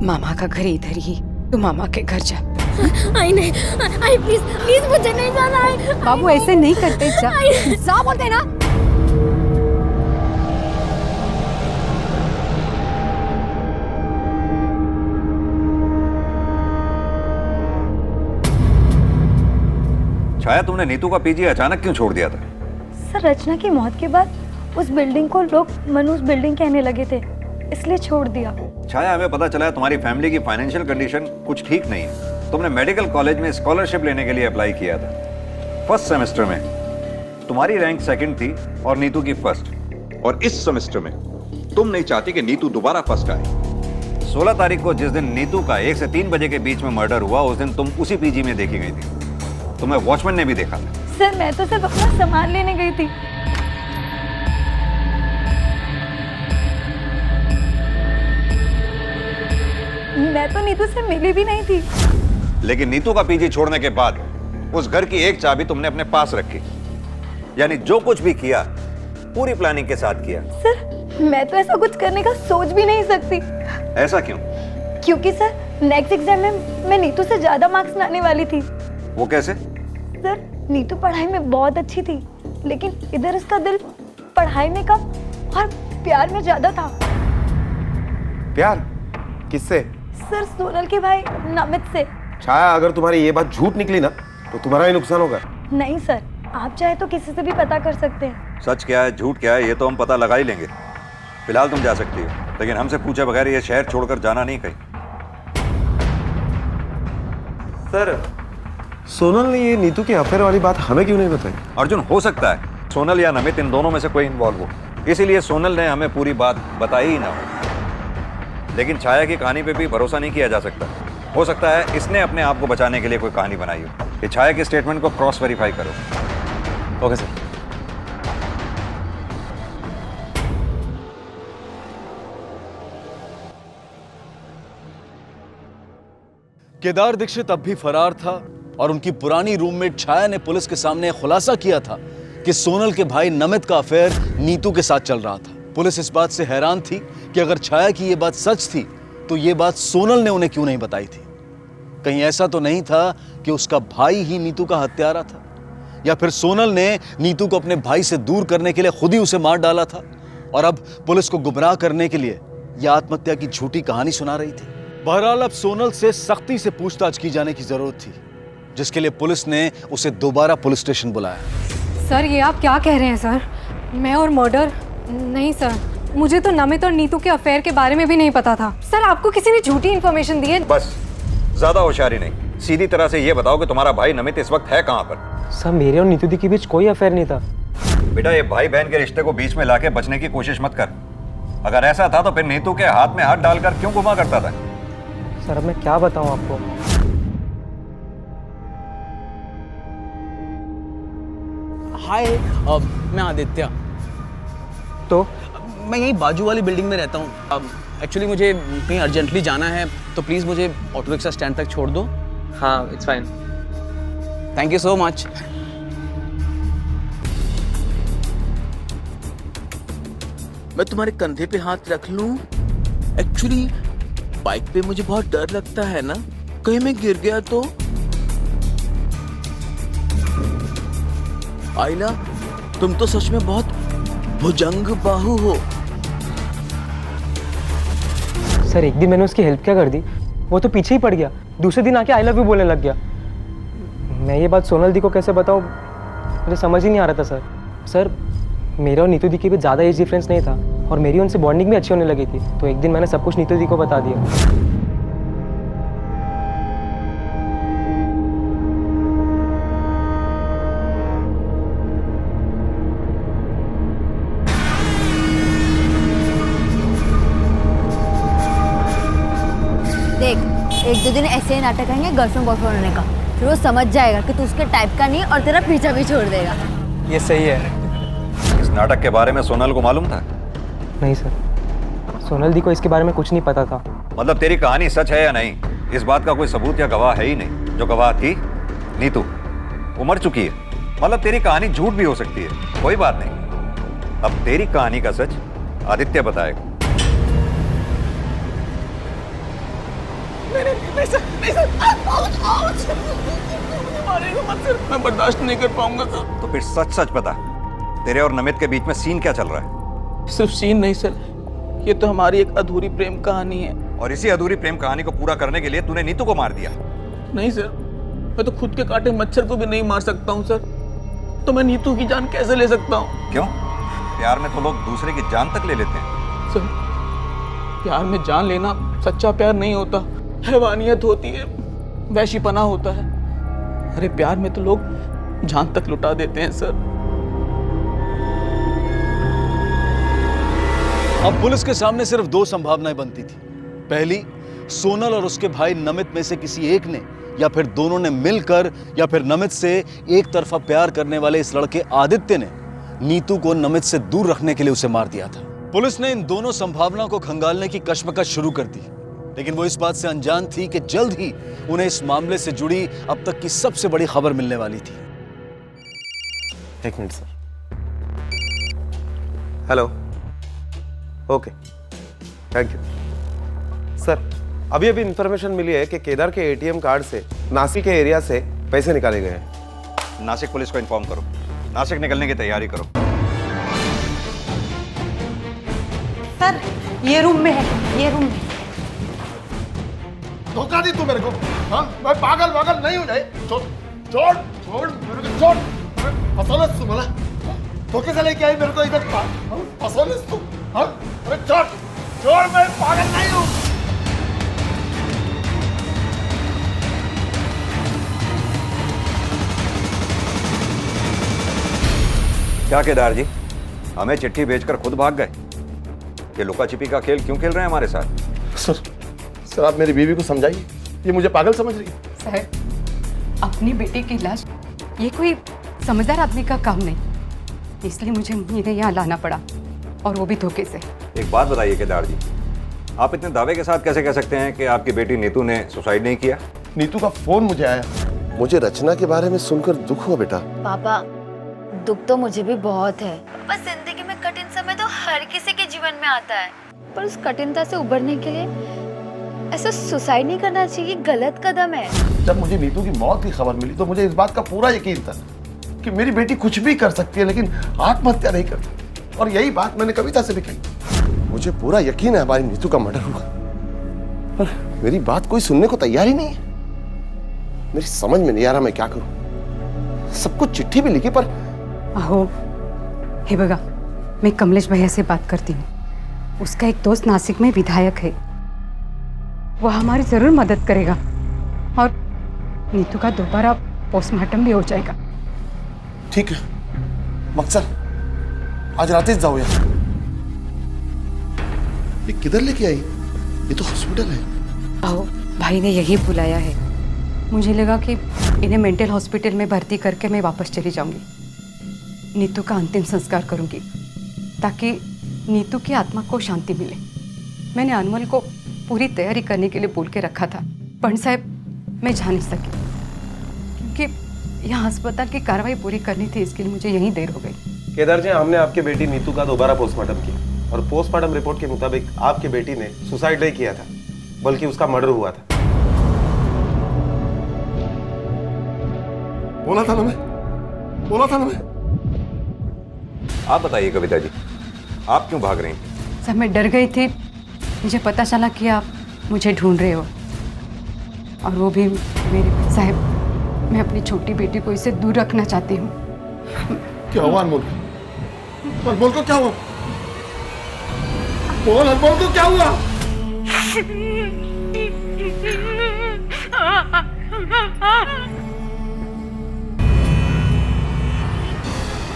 मामा का घर इधर ही, तू मामा के घर जा। आई नहीं, आई प्लीज प्लीज मुझे नहीं जाना है। बाबू ऐसे नहीं करते, जा बोलते ना। छाया, तुमने नीतू का पीजी अचानक क्यों छोड़ दिया था? सर, रचना की मौत के बाद उस बिल्डिंग को लोग मनूस बिल्डिंग कहने लगे थे, इसलिए छोड़ दिया। छाया, हमें पता चला है तुम्हारी फैमिली की फाइनेंशियल कंडीशन कुछ ठीक नहीं है। तुमने मेडिकल कॉलेज में स्कॉलरशिप लेने के लिए अप्लाई किया था। फर्स्ट सेमेस्टर में तुम्हारी रैंक सेकंड थी और नीतू की फर्स्ट। और इस सेमेस्टर में तुम नहीं चाहती कि नीतू दोबारा फर्स्ट आए। 16 तारीख को जिस दिन नीतू का 1 से 3 बजे के बीच में मर्डर हुआ, उस दिन तुम उसी पीजी में देखी गई थी। तुम्हें वॉचमैन ने भी देखा था। सर, मैं तो सिर्फ अपना सामान लेने गई थी। मैं तो नीतू से मिली भी नहीं थी। लेकिन नीतू का पीजी छोड़ने के बाद उस घर की एक चाबी तुमने अपने पास रखी। यानी जो कुछ भी किया पूरी प्लानिंग के साथ किया। सर, मैं तो ऐसा कुछ करने का सोच भी नहीं सकती। ऐसा क्यों? क्योंकि सर, नेक्स्ट एग्जाम में मैं नीतू से ज्यादा मार्क्स लाने वाली थी। वो कैसे? सर, नीतू पढ़ाई में बहुत अच्छी थी, लेकिन इधर उसका दिल पढ़ाई में कम और प्यार में ज्यादा था। प्यार? किससे? सर, सोनल के भाई नमित से। छाया, अगर तुम्हारी ये बात झूठ निकली ना तो तुम्हारा ही नुकसान होगा। नहीं सर, आप चाहे तो किसी से भी पता कर सकते हैं। सच क्या है झूठ क्या है ये तो हम पता लगा ही लेंगे। फिलहाल तुम जा सकती हो, लेकिन हमसे पूछे बगैर ये शहर छोड़कर जाना नहीं कहीं। सर, सोनल ने ये नीतू की अफेयर वाली बात हमें क्यों नहीं बताई? अर्जुन, हो सकता है सोनल या नमित इन दोनों में से कोई इन्वॉल्व हो, इसीलिए सोनल ने हमें पूरी बात बताई ही ना हो। लेकिन छाया की कहानी पे भी भरोसा नहीं किया जा सकता। हो सकता है इसने अपने आप को बचाने के लिए कोई कहानी बनाई हो। ये छाया के स्टेटमेंट को क्रॉस वेरीफाई करो। Okay sir. केदार दीक्षित अब भी फरार था और उनकी पुरानी रूममेट छाया ने पुलिस के सामने खुलासा किया था कि सोनल के भाई नमित का अफेयर नीतू के साथ चल रहा था। पुलिस इस बात से हैरान थी कि अगर छाया की यह बात सच थी तो यह बात सोनल ने उन्हें क्यों नहीं बताई थी। कहीं ऐसा तो नहीं था कि उसका भाई ही नीतू का हत्यारा था, या फिर सोनल ने नीतू को अपने भाई से दूर करने के लिए खुद ही उसे मार डाला था और अब पुलिस को गुमराह करने के लिए यह आत्महत्या की झूठी कहानी सुना रही थी। बहरहाल अब सोनल से सख्ती से पूछताछ की जाने की जरूरत थी, जिसके लिए पुलिस ने उसे दोबारा पुलिस स्टेशन बुलाया। सर, ये आप क्या कह रहे हैं सर? मैं और मर्डर? नहीं सर, मुझे तो नमित और नीतू के अफेयर के बारे में भी नहीं पता था। सर, आपको किसी ने झूठी इन्फॉर्मेशन दी है। बस, ज्यादा होशियारी नहीं, सीधी तरह से ये बताओ कि तुम्हारा भाई नमित इस वक्त है कहाँ पर? सर, मेरे और नीतू दी के बीच कोई अफेयर नहीं था। बेटा, ये भाई बहन के रिश्ते को बीच में लाके बचने की कोशिश मत कर। अगर ऐसा था तो फिर नीतू के हाथ में हाथ डालकर क्यों घुमा करता था? सर, अब मैं क्या बताऊं आपको? हाय, मैं आदित्य। तो मैं यहीं बाजू वाली बिल्डिंग में रहता हूँ। एक्चुअली मुझे कहीं अर्जेंटली जाना है, तो प्लीज़ मुझे ऑटो रिक्शा स्टैंड तक छोड़ दो। हाँ, it's fine. Thank you so much. मैं तुम्हारे कंधे पे हाथ रख लूं? एक्चुअली बाइक पे मुझे बहुत डर लगता है ना, कहीं मैं गिर गया तो। आइला, तुम तो सच में बहुत भुजंग बाहु हो। सर, एक दिन मैंने उसकी हेल्प क्या कर दी, वो तो पीछे ही पड़ गया। दूसरे दिन आके आई लव यू बोलने लग गया। मैं ये बात सोनल दी को कैसे बताऊँ, मुझे समझ ही नहीं आ रहा था सर। सर, मेरा और नीतू दी के बीच ज़्यादा एज डिफरेंस नहीं था और मेरी उनसे बॉन्डिंग भी अच्छी होने लगी थी, तो एक दिन मैंने सब कुछ नीतू दी को बता दिया। देख, 1-2 दिन ऐसे ही नाटक करेंगे गर्लफ्रेंड बॉयफ्रेंड होने का, फिर वो समझ जाएगा कि तू उसके टाइप का नहीं और तेरा पीछा भी छोड़ देगा। ये सही है। इस नाटक के बारे में सोनल को मालूम था? नहीं सर, सोनल दी को इसके बारे में कुछ नहीं पता था। मतलब तेरी कहानी सच है या नहीं, इस बात का कोई सबूत या गवाह है ही नहीं। जो गवाह थी नीतू, वो मर चुकी है। मतलब तेरी कहानी झूठ भी हो सकती है, कोई बात नहीं। अब तेरी कहानी का सच आदित्य बताएगा। नहीं सर, नहीं सर। मारेगा मत सर, मैं बर्दाश्त नहीं कर पाऊंगा सर। तो फिर सच सच बता, तेरे और नमित के बीच में सीन क्या चल रहा है? सिर्फ सीन नहीं सर, ये तो हमारी एक अधूरी प्रेम कहानी है। और इसी अधूरी प्रेम कहानी को पूरा करने के लिए तूने नीतू को मार दिया? नहीं सर, मैं तो खुद के काटे मच्छर को भी नहीं मार सकता हूँ सर, तो मैं नीतू की जान कैसे ले सकता हूँ? क्यों? प्यार में तो लोग दूसरे की जान तक ले लेते हैं। सर, प्यार में जान लेना सच्चा प्यार नहीं होता, हैवानियत होती है, वैशीपना होता है। अरे प्यार में तो लोग जान तक लुटा देते हैं सर। अब पुलिस के सामने सिर्फ दो संभावनाएं बनती थी। पहली, सोनल और उसके भाई नमित में से किसी एक ने या फिर दोनों ने मिलकर या फिर नमित से एक तरफा प्यार करने वाले इस लड़के आदित्य ने नीतू को नमित से दूर रखने के लिए उसे मार दिया था। पुलिस ने इन दोनों संभावनाओं को खंगालने की कश्मकश शुरू कर दी, लेकिन वो इस बात से अनजान थी कि जल्द ही उन्हें इस मामले से जुड़ी अब तक की सबसे बड़ी खबर मिलने वाली थी। एक minute sir. Hello, okay, thank you sir. अभी इंफॉर्मेशन मिली है कि केदार के एटीएम कार्ड से नासिक के एरिया से पैसे निकाले गए हैं। नासिक पुलिस को इन्फॉर्म करो, नासिक निकलने की तैयारी करो। सर, ये रूम में है, ये रूम में। धोखा दी तू मेरे को? हाँ, मैं पागल नहीं हूँ। नहीं, छोड़ मेरे को, छोड़। फसौलस तू मला, धोखे से लेके आई मेरे को इधर। फसौलस तू, हाँ? अरे छोड़, मैं पागल नहीं हूँ। क्या केदार जी, हमें चिट्ठी भेजकर खुद भाग गए? ये लुका छिपी का खेल क्यों खेल रहे हैं हमारे साथ? सर आप मेरी बीवी को समझाइए, ये मुझे पागल समझ रही है। सर, अपनी बेटी की लाश ये कोई समझदार आदमी का काम नहीं, इसलिए मुझे इन्हें यहाँ लाना पड़ा, और वो भी धोखे से। एक बात बताइए केदार जी, आप इतने दावे के साथ कैसे कह सकते हैं कि आपकी बेटी नीतू ने सुसाइड नहीं किया? नीतू का फोन मुझे आया, मुझे रचना के बारे में सुनकर दुख हुआ बेटा। पापा, दुख तो मुझे भी बहुत है। बस जिंदगी में कठिन समय तो हर किसी के जीवन में आता है, पर उस कठिनता से उबरने के लिए ऐसा सुसाइड नहीं करना चाहिए, गलत कदम है। जब मुझे नीतू की मौत की खबर मिली तो मुझे इस बात का पूरा यकीन था कि मेरी बेटी कुछ भी कर सकती है, लेकिन आत्महत्या नहीं कर सकती। और यही बात मैंने कविता से भी कही। मुझे पूरा यकीन है हमारी नीतू का मर्डर हुआ, पर मेरी बात कोई सुनने को तैयार ही नहीं है। मेरी समझ में नहीं आ रहा मैं क्या करूं। सबको चिट्ठी भी लिखी, पर अहो, हे बगा, मैं कमलेश भैया से बात करती हूँ। उसका एक दोस्त नासिक में विधायक है, वो हमारी जरूर मदद करेगा, और नीतू का दोबारा पोस्टमार्टम भी हो जाएगा। ठीक है, मकसद आज रात ही जाऊया। ये किधर लेके आई? ये तो हॉस्पिटल है। आओ, भाई ने यही बुलाया है। मुझे लगा कि इन्हें मेंटल हॉस्पिटल में भर्ती करके मैं वापस चली जाऊंगी। नीतू का अंतिम संस्कार करूंगी ताकि नीतू की आत्मा को शांति मिले। मैंने अनमोल को पूरी तैयारी करने के लिए बोल के रखा था, पण साहब मैं जा नहीं सकी क्योंकि यहाँ अस्पताल की कार्रवाई पूरी करनी थी, इसके लिए मुझे यहीं देर हो गई। केदार जी, हमने आपकी बेटी नीतू का दोबारा पोस्टमार्टम किया, और पोस्टमार्टम रिपोर्ट के मुताबिक आपकी बेटी ने सुसाइड नहीं किया था, बल्कि उसका मर्डर हुआ था। बोला था ना मैं। आप बताइए कविता जी, आप क्यों भाग रही हैं? सर, मैं डर गई थी, मुझे पता चला कि आप मुझे ढूंढ रहे हो, और वो भी मेरे साहब, मैं अपनी छोटी बेटी को इससे दूर रखना चाहती हूँ। क्या हुआ अनमोल? अनमोल को क्या हुआ? बोल, अनमोल को क्या हुआ?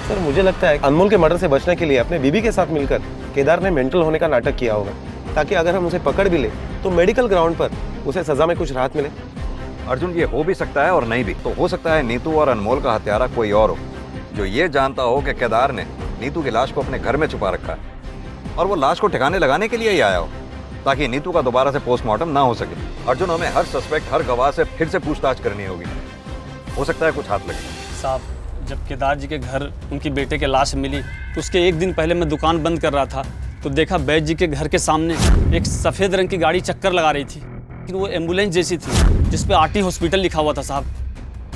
सर, मुझे लगता है अनमोल के मर्डर से बचने के लिए अपने बीबी के साथ मिलकर केदार ने मेंटल होने का नाटक किया होगा, ताकि अगर हम उसे पकड़ भी ले तो मेडिकल ग्राउंड पर उसे सजा में कुछ राहत मिले। अर्जुन, ये हो भी सकता है और नहीं भी। तो हो सकता है नीतू और अनमोल का हत्यारा कोई और हो, जो ये जानता हो कि केदार ने नीतू की लाश को अपने घर में छुपा रखा है, और वो लाश को ठिकाने लगाने के लिए ही आया हो, ताकि नीतू का दोबारा से पोस्टमार्टम ना हो सके। अर्जुन, हमें हर सस्पेक्ट, हर गवाह से फिर से पूछताछ करनी होगी। हो सकता है कुछ हाथ लगे। साहब, जब केदार जी के घर उनकी बेटे की लाश मिली तो उसके एक दिन पहले मैं दुकान बंद कर रहा था, तो देखा बैद जी के घर के सामने एक सफ़ेद रंग की गाड़ी चक्कर लगा रही थी। लेकिन वो एम्बुलेंस जैसी थी जिस पे आरटी हॉस्पिटल लिखा हुआ था साहब।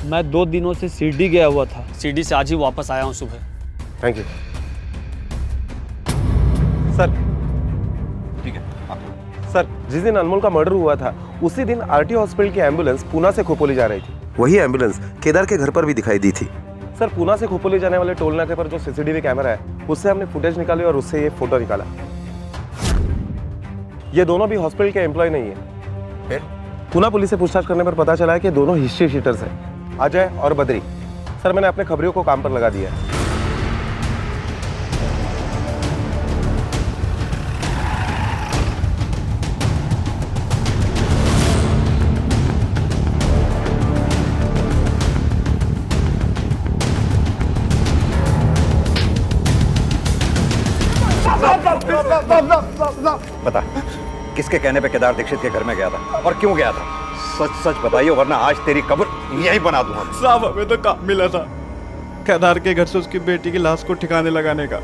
मैं 2 दिनों से शिरडी गया हुआ था। शिरडी से आज ही वापस आया हूँ सुबह। Thank you sir. ठीक है सर, जिस दिन अनमोल का मर्डर हुआ था उसी दिन आरटी हॉस्पिटल की एम्बुलेंस पूना से खोपोली जा रही थी। वही एम्बुलेंस केदार के घर पर भी दिखाई दी थी। सर, पूना से खोपोली जाने वाले टोल नाके पर जो सीसीटीवी कैमरा है उससे हमने फुटेज निकाली और उससे ये फोटो निकाला। ये दोनों भी हॉस्पिटल के एम्प्लॉय नहीं है। फिर पूना पुलिस से पूछताछ करने पर पता चला है कि दोनों हिस्ट्री शीटर्स हैं, अजय और बद्री। सर, मैंने अपने खबरियों को काम पर लगा दिया है। बता, किसके कहने पे केदार दीक्षित के घर में गया था और क्यों गया था? सच सच बताइए, वरना आज तेरी कब्र यही बना दूंगा। साहब, हमें तो काम मिला था केदार के घर से उसकी बेटी की लाश को ठिकाने लगाने का।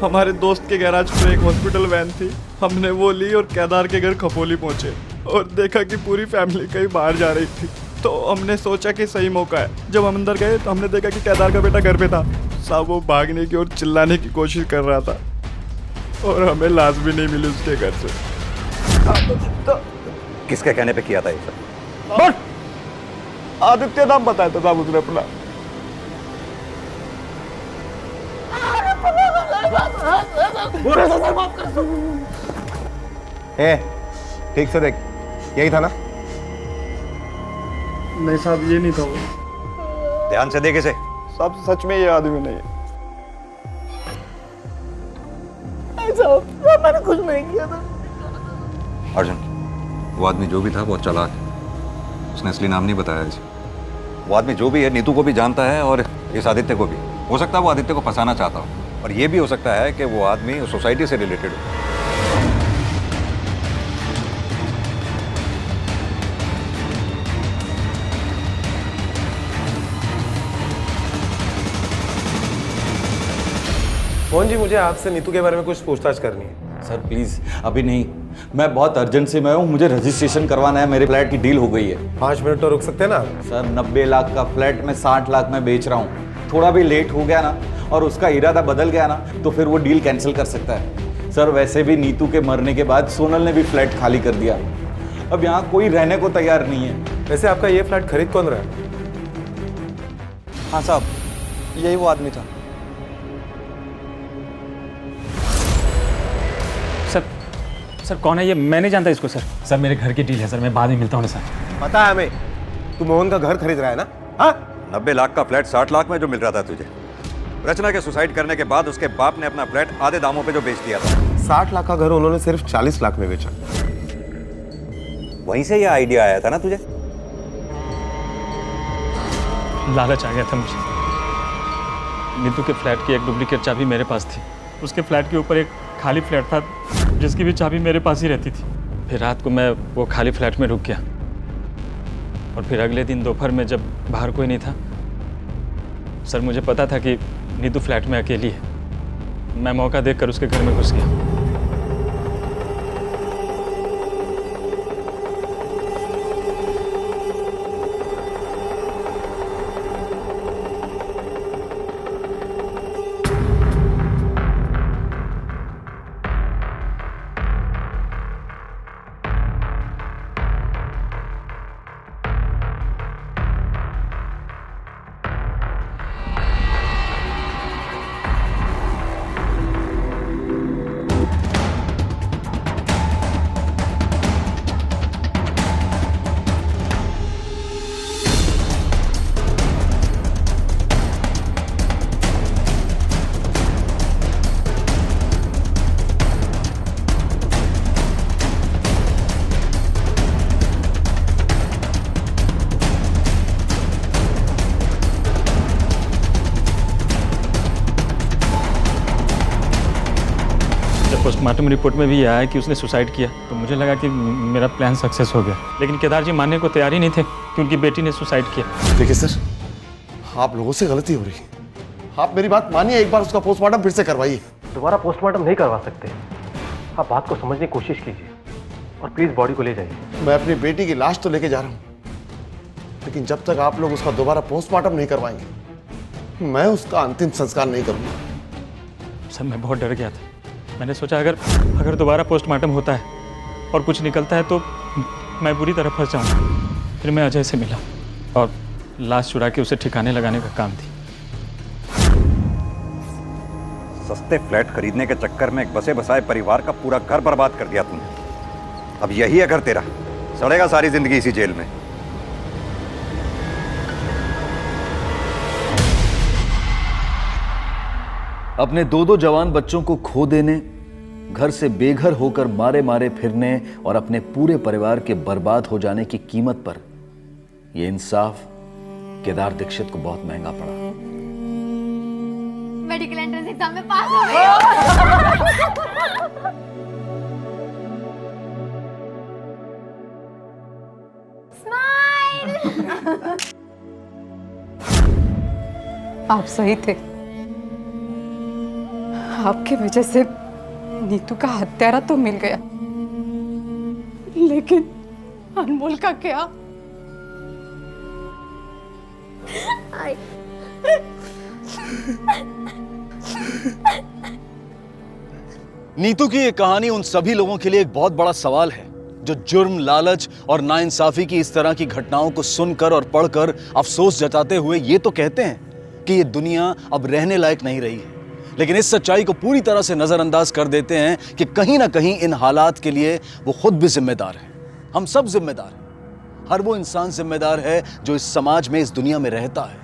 हमारे दोस्त के गैराज में एक हॉस्पिटल वैन थी, हमने वो ली और केदार के घर खपोली पहुंचे और देखा कि पूरी फैमिली कहीं बाहर जा रही थी। तो हमने सोचा कि सही मौका है। जब हम अंदर गए तो हमने देखा कि केदार का बेटा घर पे था। साहब, वो भागने की और चिल्लाने की कोशिश कर रहा था और हमें लाश भी नहीं मिली उसके घर से। तो किसके कहने पे किया था ये सब? आदित्य नाम बताया था साहब उसने अपना। ठीक से देख, यही था ना? नहीं साहब, ये नहीं था वो। ध्यान से देखे से। साहब, सच में ये आदमी नहीं है। मैंने कुछ नहीं किया था। अर्जुन, वो आदमी जो भी था बहुत चालाक है। उसने असली नाम नहीं बताया इसे। वो आदमी जो भी है नीतू को भी जानता है और इस आदित्य को भी। हो सकता है वो आदित्य को फंसाना चाहता हो, और ये भी हो सकता है कि वो आदमी उस सोसाइटी से रिलेटेड हो। मोहन जी, मुझे आपसे नीतू के बारे में कुछ पूछताछ करनी है। सर प्लीज, अभी नहीं। मैं बहुत अर्जेंट से मैं हूँ, मुझे रजिस्ट्रेशन करवाना है। मेरे फ्लैट की डील हो गई है। 5 मिनट तो रुक सकते हैं ना? सर, 90 लाख का फ्लैट में 60 लाख में बेच रहा हूँ। थोड़ा भी लेट हो गया ना और उसका इरादा बदल गया ना तो फिर वो डील कैंसिल कर सकता है। सर, वैसे भी नीतू के मरने के बाद सोनल ने भी फ्लैट खाली कर दिया। अब यहाँ कोई रहने को तैयार नहीं है। वैसे आपका ये फ्लैट खरीद कौन रहा है? हाँ साहब, यही वो आदमी था। सर कौन है ये? मैं नहीं जानता इसको। सर मेरे घर की डील है सर, मैं बाद में मिलता हूँ सर। पता है हमें, तू मोहन का घर खरीद रहा है ना? हाँ, 90 लाख का फ्लैट 60 लाख में जो मिल रहा था तुझे, रचना के सुसाइड करने के बाद उसके बाप ने अपना फ्लैट आधे दामों पे जो बेच दिया था। 60 लाख का घर उन्होंने सिर्फ 40 लाख में बेचा। वहीं से ये आइडिया आया था ना तुझे? लालच आ गया था मुझे। नीतू के फ्लैट की एक डुप्लीकेट चाबी मेरे पास थी। उसके फ्लैट के ऊपर एक खाली फ्लैट था जिसकी भी चाबी मेरे पास ही रहती थी। फिर रात को मैं वो खाली फ्लैट में रुक गया और फिर अगले दिन दोपहर में जब बाहर कोई नहीं था, सर मुझे पता था कि नीतू फ्लैट में अकेली है। मैं मौका देखकर उसके घर में घुस गया। पोस्टमार्टम रिपोर्ट में भी यह आया कि उसने सुसाइड किया, तो मुझे लगा कि मेरा प्लान सक्सेस हो गया। लेकिन केदार जी मानने को तैयार ही नहीं थे कि उनकी बेटी ने सुसाइड किया। देखिए सर, आप लोगों से गलती हो रही है। आप मेरी बात मानिए, एक बार उसका पोस्टमार्टम फिर से करवाइए। दोबारा पोस्टमार्टम नहीं करवा सकते। आप बात को समझने की कोशिश कीजिए और प्लीज़ बॉडी को ले जाइए। मैं अपनी बेटी की लाश तो लेके जा रहा हूं, लेकिन जब तक आप लोग उसका दोबारा पोस्टमार्टम नहीं करवाएंगे मैं उसका अंतिम संस्कार नहीं करूंगा। सर मैं बहुत डर गया था। मैंने सोचा अगर दोबारा पोस्टमार्टम होता है और कुछ निकलता है तो मैं बुरी तरह फंस जाऊंगा। फिर मैं अजय से मिला और लाश चुरा के उसे ठिकाने लगाने का काम दी। सस्ते फ्लैट खरीदने के चक्कर में एक बसे बसाए परिवार का पूरा घर बर्बाद कर दिया तूने। अब यही है घर तेरा, सड़ेगा सारी जिंदगी इसी जेल में। अपने दो जवान बच्चों को खो देने, घर से बेघर होकर मारे मारे फिरने और अपने पूरे परिवार के बर्बाद हो जाने की कीमत पर यह इंसाफ केदार दीक्षित को बहुत महंगा पड़ा। मेडिकल एंट्रेंस एग्जाम में पास हो गई। स्माइल। आप सही थे। आपकी वजह से नीतू का हत्यारा तो मिल गया, लेकिन अनमोल का क्या? नीतू की ये कहानी उन सभी लोगों के लिए एक बहुत बड़ा सवाल है जो जुर्म, लालच और नाइंसाफी की इस तरह की घटनाओं को सुनकर और पढ़कर अफसोस जताते हुए ये तो कहते हैं कि ये दुनिया अब रहने लायक नहीं रही है, लेकिन इस सच्चाई को पूरी तरह से नजरअंदाज कर देते हैं कि कहीं ना कहीं इन हालात के लिए वो खुद भी जिम्मेदार है। हम सब जिम्मेदार हैं। हर वो इंसान जिम्मेदार है जो इस समाज में, इस दुनिया में रहता है।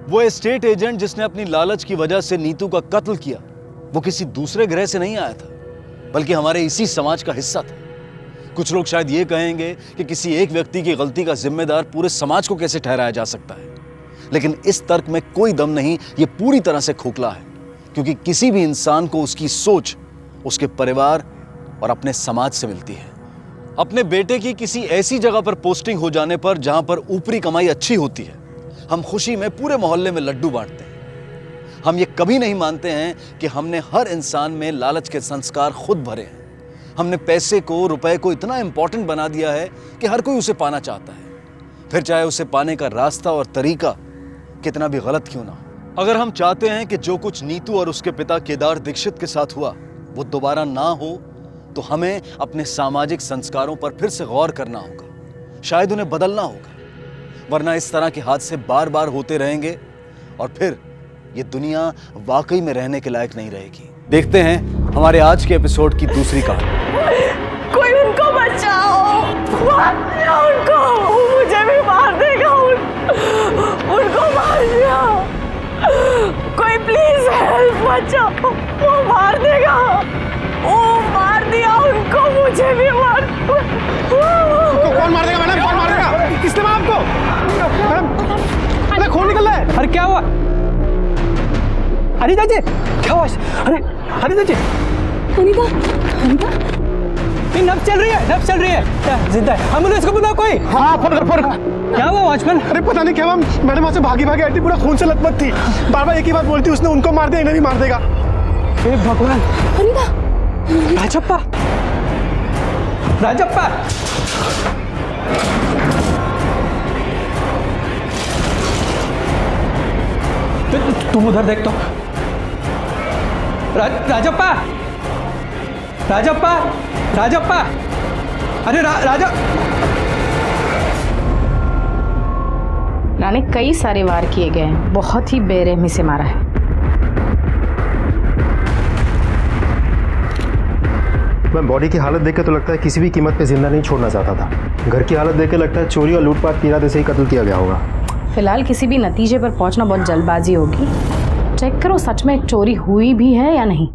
वो एस्टेट एजेंट जिसने अपनी लालच की वजह से नीतू का कत्ल किया, वो किसी दूसरे ग्रह से नहीं आया था, बल्कि हमारे इसी समाज का हिस्सा था। कुछ लोग शायद ये कहेंगे कि किसी एक व्यक्ति की गलती का जिम्मेदार पूरे समाज को कैसे ठहराया जा सकता है, लेकिन इस तर्क में कोई दम नहीं। ये पूरी तरह से खोखला है, क्योंकि किसी भी इंसान को उसकी सोच, उसके परिवार और अपने समाज से मिलती है। अपने बेटे की किसी ऐसी जगह पर पोस्टिंग हो जाने पर जहां पर ऊपरी कमाई अच्छी होती है, हम खुशी में पूरे मोहल्ले में लड्डू बांटते हैं। हम ये कभी नहीं मानते हैं कि हमने हर इंसान में लालच के संस्कार खुद भरे हैं। हमने पैसे को, रुपए को इतना इंपॉर्टेंट बना दिया है कि हर कोई उसे पाना चाहता है, फिर चाहे उसे पाने का रास्ता और तरीका कितना भी गलत क्यों ना हो। अगर हम चाहते हैं कि जो कुछ नीतू और उसके पिता केदार दीक्षित के साथ हुआ वो दोबारा ना हो, तो हमें अपने सामाजिक संस्कारों पर फिर से गौर करना होगा, शायद उन्हें बदलना होगा, वरना इस तरह के हादसे बार बार होते रहेंगे और फिर ये दुनिया वाकई में रहने के लायक नहीं रहेगी। देखते हैं हमारे आज के एपिसोड की दूसरी कहानी। कोई उनको बचाओ, उनको, मुझे भी मार देगा, उनको मार दिया, कोई प्लीज हेल्प, बचाओ, वो मार देगा, वो मार दिया उनको, मुझे भी मार। कौन मार देगा मैडम? कौन मार देगा? किसने मारा आपको? मैडम, अरे खून निकल रहा है। अरे क्या हुआ? अनिता जी, क्या हुआ? अरे अनिता जी, अनिता, अनिता, नब्ज चल रही है, नब्ज चल रही है, जिंदा है। एम्बुलेंस को बुलाओ कोई। हाँ, फोन कर, फोन। क्या हुआ वॉचमैन? अरे पता नहीं क्या हुआ, मैडम वहाँ से भागी भागी आती, पूरा खून से लथपथ थी, बार बार एक ही बात बोलती, उसने उनको मार दिया, इन्हें भी मार देगा। हे भगवान। अनिता, राजप्पा, राजप्पा, तुम उधर देख तो। राजप्पा, राजप्पा, राजप्पा, अरे राजा। रानी कई सारे वार किए गए हैं, बहुत ही बेरहमी से मारा है। मैं बॉडी की हालत देख के तो लगता है किसी भी कीमत पे जिंदा नहीं छोड़ना चाहता था। घर की हालत देख के लगता है चोरी और लूटपाट के इरादे से ही कत्ल किया गया होगा। फिलहाल किसी भी नतीजे पर पहुंचना बहुत जल्दबाजी होगी। चेक करो सच में चोरी हुई भी है या नहीं।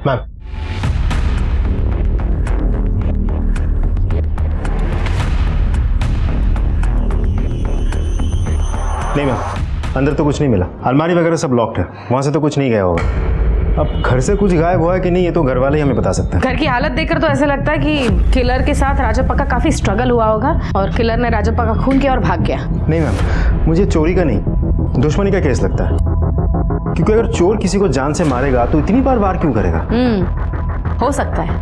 मैम, नहीं मैम, अंदर तो कुछ नहीं मिला। अलमारी वगैरह सब लॉक्ड है, वहां से तो कुछ नहीं गया होगा। अब घर से कुछ गायब हुआ है कि नहीं ये तो घर वाले ही हमें बता सकते हैं। घर की हालत देखकर तो ऐसा लगता है कि किलर के साथ राजप्पा का काफी स्ट्रगल हुआ होगा और किलर ने राजप्पा का खून किया और भाग गया। नहीं मैम, मुझे चोरी का नहीं, दुश्मनी का केस लगता है। क्योंकि अगर चोर किसी को जान से मारेगा तो इतनी बार वार क्यों करेगा? हो सकता है,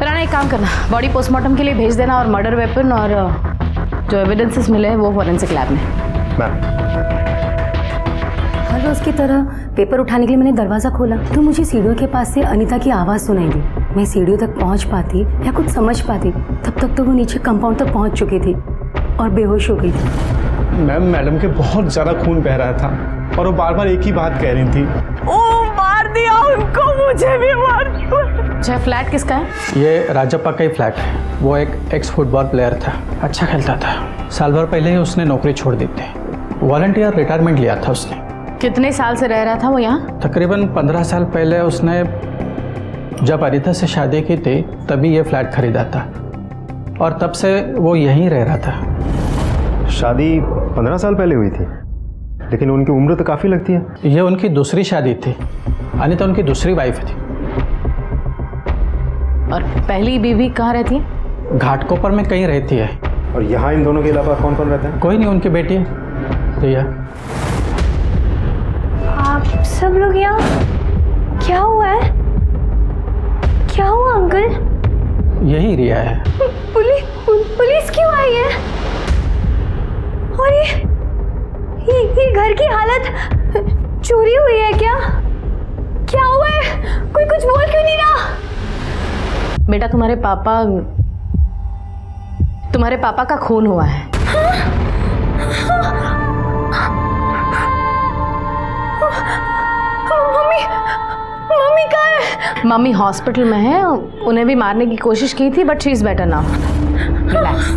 राणा एक काम करना, बॉडी पोस्टमार्टम के लिए भेज देना और मर्डर वेपन और जो एविडेंसेस मिले हैं वो फॉरेंसिक लैब में। हर रोज की तरह पेपर उठाने के लिए मैंने दरवाज़ा खोला तो मुझे सीढ़ियों के पास से अनीता की आवाज़ सुनाई दी। मैं सीढ़ियों तक पहुंच पाती या कुछ समझ पाती तब तक तो वो नीचे कंपाउंड तक पहुंच चुकी थी और बेहोश हो गई थी। मैडम के बहुत ज़्यादा खून बह रहा था और वो बार बार एक ही बात कह रही थी, ओ मार दिया उनको, मुझे भी मार दिया। अच्छा, फ्लैट किसका है? ये राजप्पा का ही फ्लैट है। वो एक एक्स फुटबॉल प्लेयर था, अच्छा खेलता था। साल भर पहले ही उसने नौकरी छोड़ दी थी, वॉलंटियर रिटायरमेंट लिया था उसने। कितने साल से रह रहा था वो यहाँ? तकरीबन 15 साल पहले उसने जब अनीता से शादी की थी तभी ये फ्लैट खरीदा था और तब से वो यहीं रह रहा था। शादी 15 साल पहले हुई थी, लेकिन उनकी उम्र तो काफ़ी लगती है। ये उनकी दूसरी शादी थी, अनीता उनकी दूसरी वाइफ थी। और पहली बीवी कहाँ रहती है? घाटकोपर में कहीं रहती है। और यहाँ इन दोनों के अलावा कौन कौन रहता है? कोई नहीं, उनकी बेटी है रिया। आप सब लोग यहाँ, क्या हुआ है? क्या हुआ अंकल? यही रिया है। पुलिस क्यों आई है? और ये घर की हालत, चोरी हुई है क्या? क्या हुआ है? कोई कुछ बोल क्यों नहीं रहा? बेटा तुम्हारे पापा का खून हुआ है। मम्मी कहाँ है? मम्मी हॉस्पिटल में है, उन्हें भी मारने की कोशिश की थी but she is better now. Relax.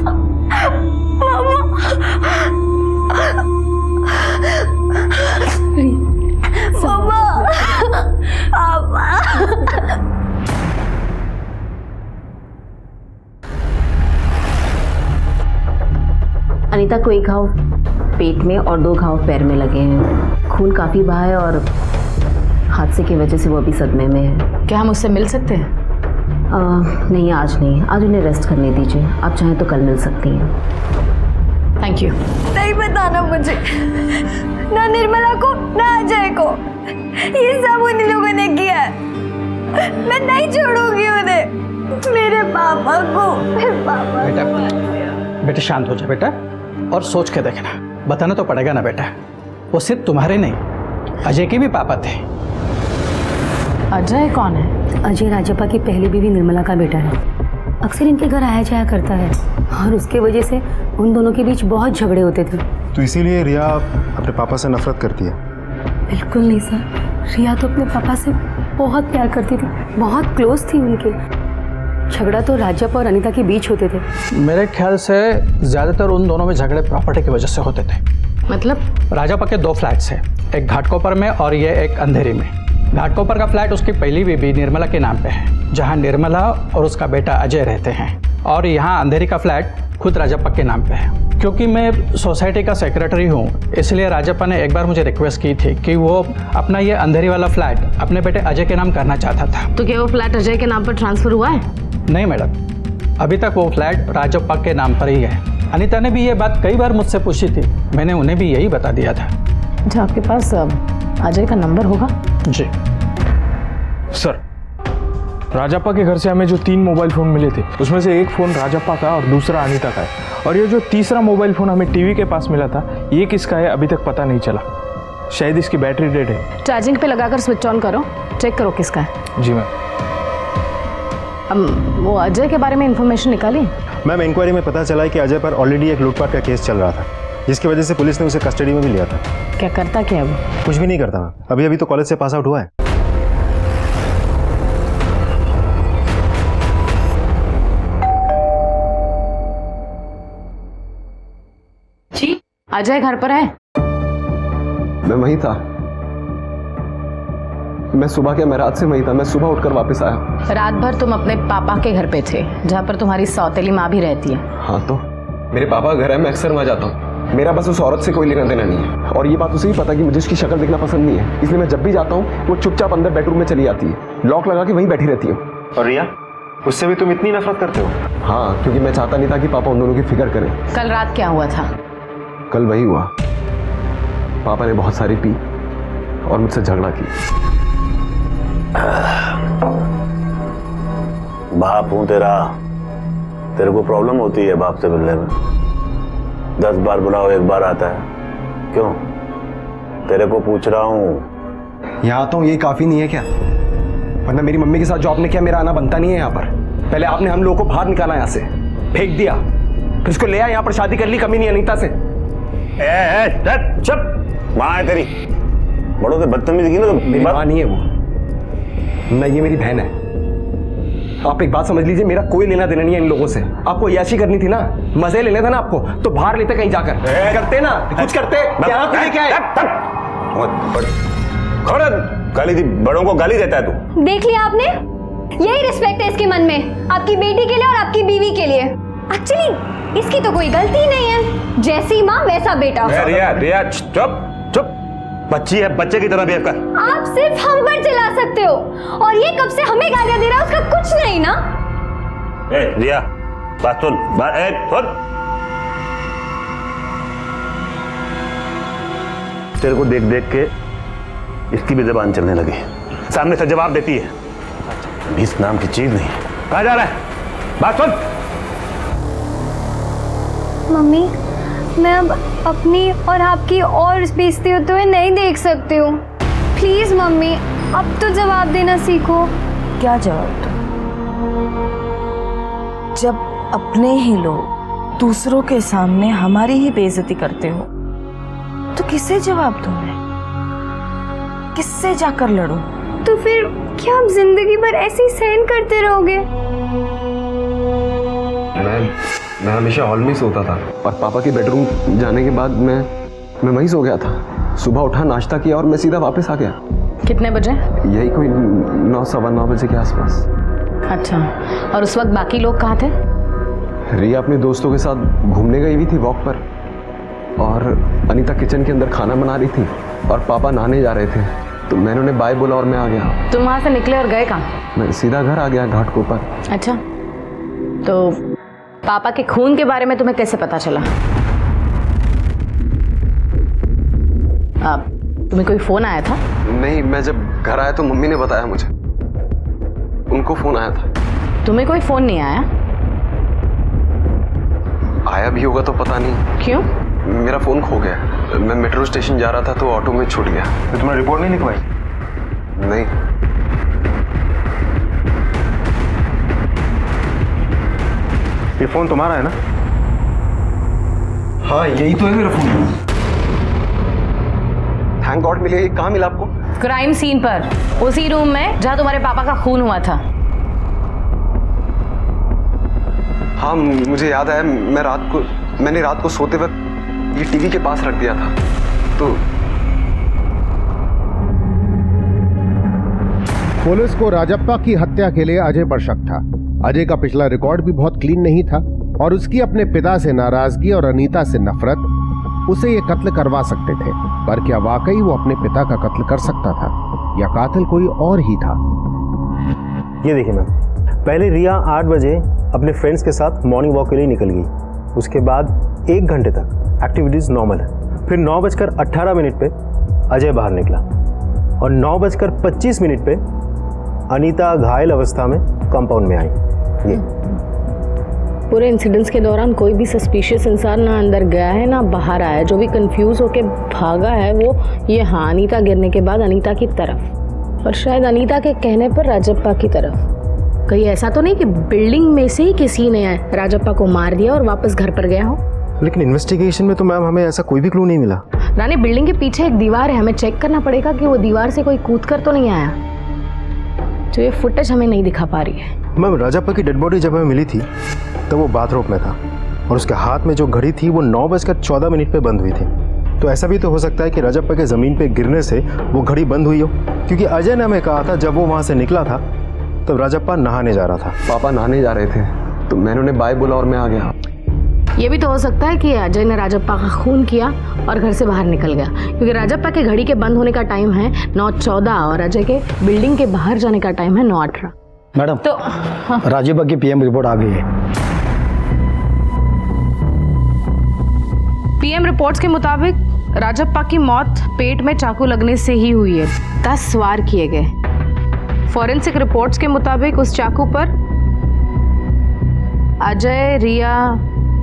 Anita को एक घाव पेट में और 2 घाव पैर में लगे हैं। खून काफ़ी बहा है और हादसे की वजह से वो अभी सदमे में है। क्या हम उससे मिल सकते हैं? नहीं, आज नहीं, आज उन्हें रेस्ट करने दीजिए। आप चाहें तो कल मिल सकती हैं। Thank you. नहीं बताना मुझे, ना निर्मला को ना अजय को, ये सब उन लोगों ने किया है। मैं नहीं छोड़ूंगी उन्हें, मेरे पापा को। बेटा शांत हो जा बेटा और सोच के देखना। बताना तो पड़ेगा ना बेटा, वो सिर्फ तुम्हारे नहीं अजय के भी पापा थे। अजय कौन है? अजय राजप्पा की पहली बीवी निर्मला का बेटा है। अक्सर इनके घर आया जाया करता है और उसके वजह से उन दोनों के बीच बहुत झगड़े होते थे। तो इसीलिए रिया अपने पापा से नफरत करती है? बिल्कुल नहीं सर, रिया तो अपने पापा से बहुत प्यार करती थी, बहुत क्लोज थी उनके। झगड़ा तो राजप्पा और अनीता के बीच होते थे। मेरे ख्याल से ज़्यादातर उन दोनों में झगड़े प्रॉपर्टी की वजह से होते थे। मतलब? राजप्पा के 2 फ्लैट्स हैं, एक घाटकोपर में और ये एक अंधेरी में। घाटकोपर का फ्लैट उसकी पहली बीवी निर्मला के नाम पे है, जहाँ निर्मला और उसका बेटा अजय रहते हैं। और यहाँ अंधेरी का फ्लैट खुद राजप्पा के नाम पे है। क्योंकि मैं सोसाइटी का सेक्रेटरी हूँ, इसलिए राजप्पा ने एक बार मुझे रिक्वेस्ट की थी कि वो अपना ये अंधेरी वाला फ्लैट अपने बेटे अजय के नाम करना चाहता था। तो क्या वो फ्लैट अजय के नाम पर ट्रांसफर हुआ है? नहीं मैडम, अभी तक वो फ्लैट राजप्पा के नाम पर ही है। अनीता ने भी ये बात कई बार मुझसे पूछी थी, मैंने उन्हें भी यही बता दिया था। अच्छा, आपके पास अजय का नंबर होगा? जी सर, राजप्पा के घर से हमें जो 3 मोबाइल फ़ोन मिले थे उसमें से एक फ़ोन राजप्पा का और दूसरा अनीता का है। और ये जो तीसरा मोबाइल फ़ोन हमें टीवी के पास मिला था, ये किसका है अभी तक पता नहीं चला। शायद इसकी बैटरी डेड है। चार्जिंग पे लगाकर स्विच ऑन करो, चेक करो किसका है। जी मैम। वो अजय के बारे में इंफॉर्मेशन निकाली? मैम, इंक्वायरी में पता चला है कि अजय पर ऑलरेडी एक लूटपाट का केस चल रहा था, जिसकी वजह से पुलिस ने उसे कस्टडी में भी लिया था। क्या करता क्या वो? कुछ भी नहीं करता मैम, अभी तो कॉलेज से पास आउट हुआ है। जी, अजय घर पर है? मैं वहीं था। मैं सुबह क्या, मैं रात से वहीं था। मैं सुबह उठकर वापस आया। रात भर तुम अपने पापा के घर पे थे, जहाँ पर तुम्हारी सौतेली माँ भी रहती है। हाँ तो मेरे पापा का घर है, मैं अक्सर वहाँ जाता हूँ। मेरा बस उस औरत से कोई लेना देना नहीं है, और ये बात उसे भी पता कि मुझे उसकी शक्ल देखना पसंद नहीं है। इसलिए मैं जब भी जाता हूँ वो चुपचाप अंदर बेडरूम में चली जाती है, लॉक लगा के वहीं बैठी रहती हूँ। और रिया, उससे भी तुम इतनी नफरत करते हो? हाँ, क्योंकि मैं चाहता नहीं था कि पापा उन दोनों की फिक्र करें। कल रात क्या हुआ था? कल वही हुआ, पापा ने बहुत सारी पी और मुझसे झगड़ा की। बाप हूं तेरा, तेरे को प्रॉब्लम होती है बाप से मिलने में? 10 बार बुलाओ 1 बार आता है, क्यों? तेरे को पूछ रहा हूँ। यहाँ आता हूँ ये काफी नहीं है क्या? वरना मेरी मम्मी के साथ जो आपने किया मेरा आना बनता नहीं है यहाँ पर। पहले आपने हम लोगों को बाहर निकाला यहाँ से, फेंक दिया, फिर उसको ले आया यहाँ पर, शादी कर ली, कमी नहीं अनीता से। चुप, माँ है तेरी, बड़ों से बदतमीजी की ना तो मेरी माँ नहीं है वो, मैं, ये मेरी बहन है। आप एक बात समझ लीजिए, मेरा कोई लेना देना नहीं है इन लोगों से। आपको याशी करनी थी ना, मजे लेने था ना आपको, तो बाहर लेते कहीं जाकर, करते ना, कुछ करते। यहाँ क्यों लेके आए? गाली दी, बड़ों को गाली देता है तू। देख लिया आपने, यही रिस्पेक्ट है इसके मन में, आपकी बेटी के लिए और आपकी बीवी के लिए। एक्चुअली इसकी तो कोई गलती ही नहीं है, जैसी माँ वैसा बेटा। रिया चुप चुप, बच्ची है, बच्चे की तरह बिहेव कर। आप सिर्फ हम पर चिल्ला सकते हो, और ये कब से हमें गालियां दे रहा है, उसका कुछ नहीं ना। रिया बात सुन, सुन। तेरे को देख देख के इसकी भी जबान चलने लगी, सामने से जवाब देती है, इस नाम की चीज नहीं। कहाँ जा रहा है? बात सुन। मम्मी, मैं अब अपनी और आपकी और बेइज्जती होते हुए नहीं देख सकती हूँ। प्लीज मम्मी, अब तो जवाब देना सीखो। क्या जवाब दो? जब अपने ही लोग दूसरों के सामने हमारी ही बेइज्जती करते हो, तो किससे जवाब दूं मैं? किससे जाकर लड़ूं? तो फिर क्या आप जिंदगी भर ऐसे ही सहन करते रहोगे? मैं हमेशा हॉल में ही सोता था, और पापा के बेडरूम जाने के बाद मैं वहीं सो गया था। सुबह उठा, नाश्ता किया और मैं सीधा वापस आ गया। कितने बजे? यही कोई 9, सवा 9 बजे के आसपास। अच्छा, और उस वक्त बाकी लोग कहाँ थे? रिया अपने दोस्तों के साथ घूमने गई हुई थी वॉक पर, और अनीता किचन के अंदर खाना बना रही थी, और पापा नहाने जा रहे थे, तो मैंने उन्हें बाय बोला और मैं आ गया। तुम वहाँ से निकले और गए कहाँ? मैं सीधा घर आ गया, घाट के ऊपर। अच्छा, तो पापा के खून के बारे में तुम्हें कैसे पता चला? तुम्हें कोई फोन आया था? नहीं, मैं जब घर आया तो मम्मी ने बताया मुझे, उनको फोन आया था। तुम्हें कोई फोन नहीं आया? आया भी होगा तो पता नहीं। क्यों? मेरा फोन खो गया, मैं मेट्रो स्टेशन जा रहा था तो ऑटो में छूट गया। तो तुमने रिपोर्ट नहीं लिखवाई? नहीं। ये फोन तुम्हारा है ना? हाँ, यही तो है मेरा फोन। थैंक गॉड मिले। ये कहाँ मिला आपको? क्राइम सीन पर, उसी रूम में जहाँ तुम्हारे पापा का खून हुआ था। हाँ, मुझे याद आया, मैंने रात को सोते वक्त ये टीवी के पास रख दिया था, तो पुलिस को राजप्पा की हत्या के लिए अजय पर शक था। अजय का पिछला रिकॉर्ड भी बहुत क्लीन नहीं था, और उसकी अपने पिता से नाराजगी और अनीता से नफरत उसे ये कत्ल करवा सकते थे। पर क्या वाकई वो अपने पिता का कत्ल कर सकता था, या कातिल कोई और ही था? ये देखिए मैम, पहले रिया 8 बजे अपने फ्रेंड्स के साथ मॉर्निंग वॉक के लिए निकल गई। उसके बाद 1 घंटे तक एक्टिविटीज़ नॉर्मल है। फिर 9:18 पे अजय बाहर निकला, और 9:25 पे अनीता घायल अवस्था में कंपाउंड में आई। ये पूरे इंसिडेंट्स के दौरान कोई भी सस्पिशियस इंसान ना अंदर गया है ना बाहर आया। जो भी कंफ्यूज होके भागा है वो ये हाँ, अनीता गिरने के बाद अनीता की तरफ, और शायद अनीता के कहने पर राजप्पा की तरफ। कहीं ऐसा तो नहीं कि बिल्डिंग में से ही किसी ने राजप्पा को मार दिया और वापस घर पर गया हो? लेकिन इन्वेस्टिगेशन में तो मैम हमें ऐसा कोई भी क्लू नहीं मिला। रानी, बिल्डिंग के पीछे एक दीवार है, हमें चेक करना पड़ेगा कि वो दीवार से कोई कूद कर तो नहीं आया। जो ये फुटेज हमें नहीं दिखा पा रही है। मैम, राजप्पा की डेड बॉडी जब हमें मिली थी तब वो बाथरूम में था, और उसके हाथ में जो घड़ी थी वो 9:14 पे बंद हुई थी। तो ऐसा भी तो हो सकता है कि राजप्पा के ज़मीन पे गिरने से वो घड़ी बंद हुई हो, क्योंकि अजय ने हमें कहा था जब वो वहाँ से निकला था तब राजप्पा नहाने जा रहा था। पापा नहाने जा रहे थे, तो मैंने उन्हें बाय बोला और मैं आ गया। ये भी तो हो सकता है कि अजय ने राजप्पा का खून किया और घर से बाहर निकल गया, क्योंकि राजप्पा के घड़ी के बंद होने का टाइम है 9:14 और अजय के बिल्डिंग के बाहर जाने का टाइम है 9:18। मैडम, तो राजप्पा की पीएम रिपोर्ट आ गई है। पीएम रिपोर्ट्स के मुताबिक राजप्पा की मौत पेट में चाकू लगने से ही हुई है। 10 वार किए गए। फॉरेंसिक रिपोर्ट्स के मुताबिक उस चाकू पर अजय, रिया,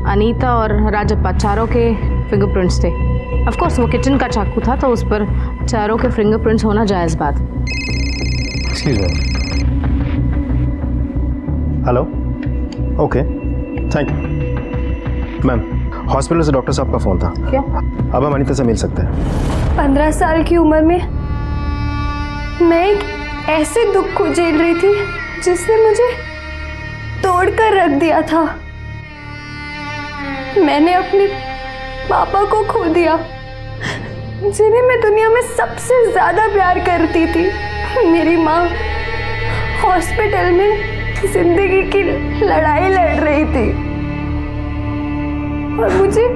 अनीता और राजप्पा चारों के फिंगरप्रिंट्स थे। ऑफ कोर्स वो किचन का चाकू था तो उस पर चारों के फिंगरप्रिंट्स होना जायज़ बात। Excuse me. Hello, okay, thank you. Ma'am, hospital से डॉक्टर साहब का फ़ोन था। क्या? अब हम अनीता से मिल सकते हैं। 15 साल की उम्र में मैं एक ऐसे दुख को झेल रही थी जिसने मुझे तोड़कर रख दिया था। मैंने अपने पापा को खो दिया, जिन्हें मैं दुनिया में सबसे ज्यादा प्यार करती थी। मेरी माँ हॉस्पिटल में जिंदगी की लड़ाई लड़ रही थी और मुझे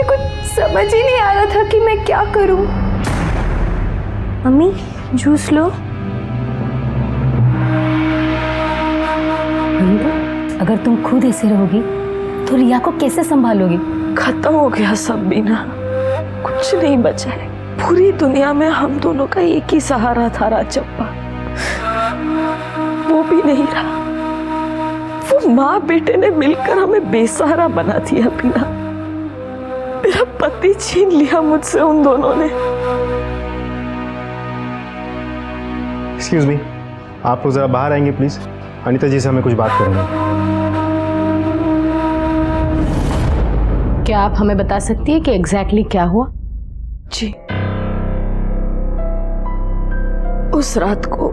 कुछ समझ ही नहीं आ रहा था कि मैं क्या करूं। मम्मी, जूस लो। अगर तुम खुद ऐसे रहोगी तो रिया को कैसे संभालोगी? खत्म हो गया सब बीना, कुछ नहीं बचा है। पूरी दुनिया में हम दोनों का एक ही सहारा था राजप्पा, वो भी नहीं रहा। वो माँ बेटे ने मिलकर हमें बेसहारा बना दिया बीना। मेरा पति छीन लिया मुझसे उन दोनों ने। एक्सक्यूज मी, आप लोग ज़रा बाहर आएंगे प्लीज़? अनीता जी से हमें कुछ बात करनी है। क्या आप हमें बता सकती है कि एग्जैक्टली क्या हुआ? जी, उस रात को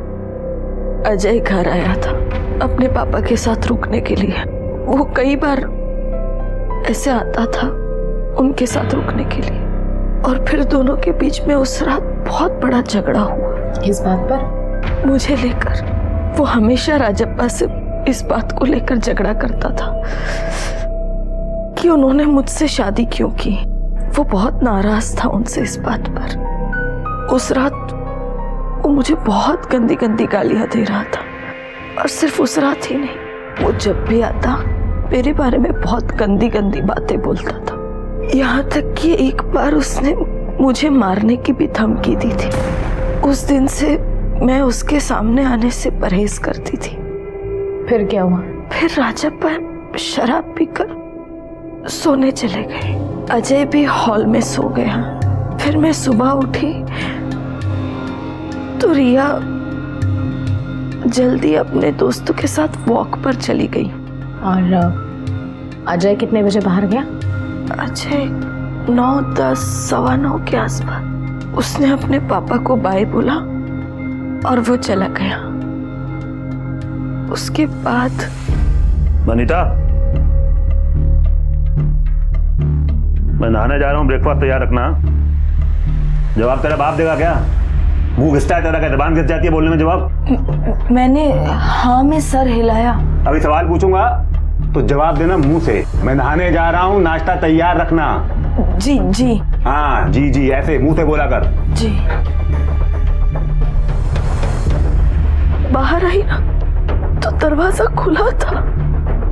अजय घर आया था अपने पापा के साथ रुकने के लिए। वो कई बार ऐसे आता था उनके साथ रुकने के लिए, और फिर दोनों के बीच में उस रात बहुत बड़ा झगड़ा हुआ। इस बात पर? मुझे लेकर। वो हमेशा राजप्पा से इस बात को लेकर झगड़ा करता था कि उन्होंने मुझसे शादी क्यों की। वो बहुत नाराज था उनसे इस बात पर। उस रात वो मुझे बहुत गंदी गंदी गालियां दे रहा था, और सिर्फ उस रात ही नहीं, वो जब भी आता मेरे बारे में बहुत गंदी गंदी बातें बोलता था। यहाँ तक कि एक बार उसने मुझे मारने की भी धमकी दी थी। उस दिन से मैं उसके सामने आने से परहेज करती थी। फिर क्या हुआ? फिर राजप्पा शराब पीकर सोने चले गए। अजय भी हॉल में सो गया। फिर मैं सुबह उठी तो रिया जल्दी अपने दोस्तों के साथ वॉक पर चली गई। और अजय कितने बजे बाहर गया? अजय 9, 10, 9:15 के आसपास। उसने अपने पापा को बाय बोला और वो चला गया। उसके बाद अनीता, मैं नहाने जा रहा हूँ, ब्रेकफास्ट तैयार रखना। जवाब तेरा बाप देगा क्या? मुंह घिसता है तेरा, क्या जबान घिस जाती है बोलने में? जवाब मैंने हाँ में सर हिलाया। अभी सवाल पूछूंगा तो जवाब देना मुंह से। मैं नहाने जा रहा हूँ, नाश्ता तैयार रखना। जी जी। हाँ जी जी, ऐसे मुंह से बोला कर। जी। बाहर आई ना तो दरवाजा खुला था।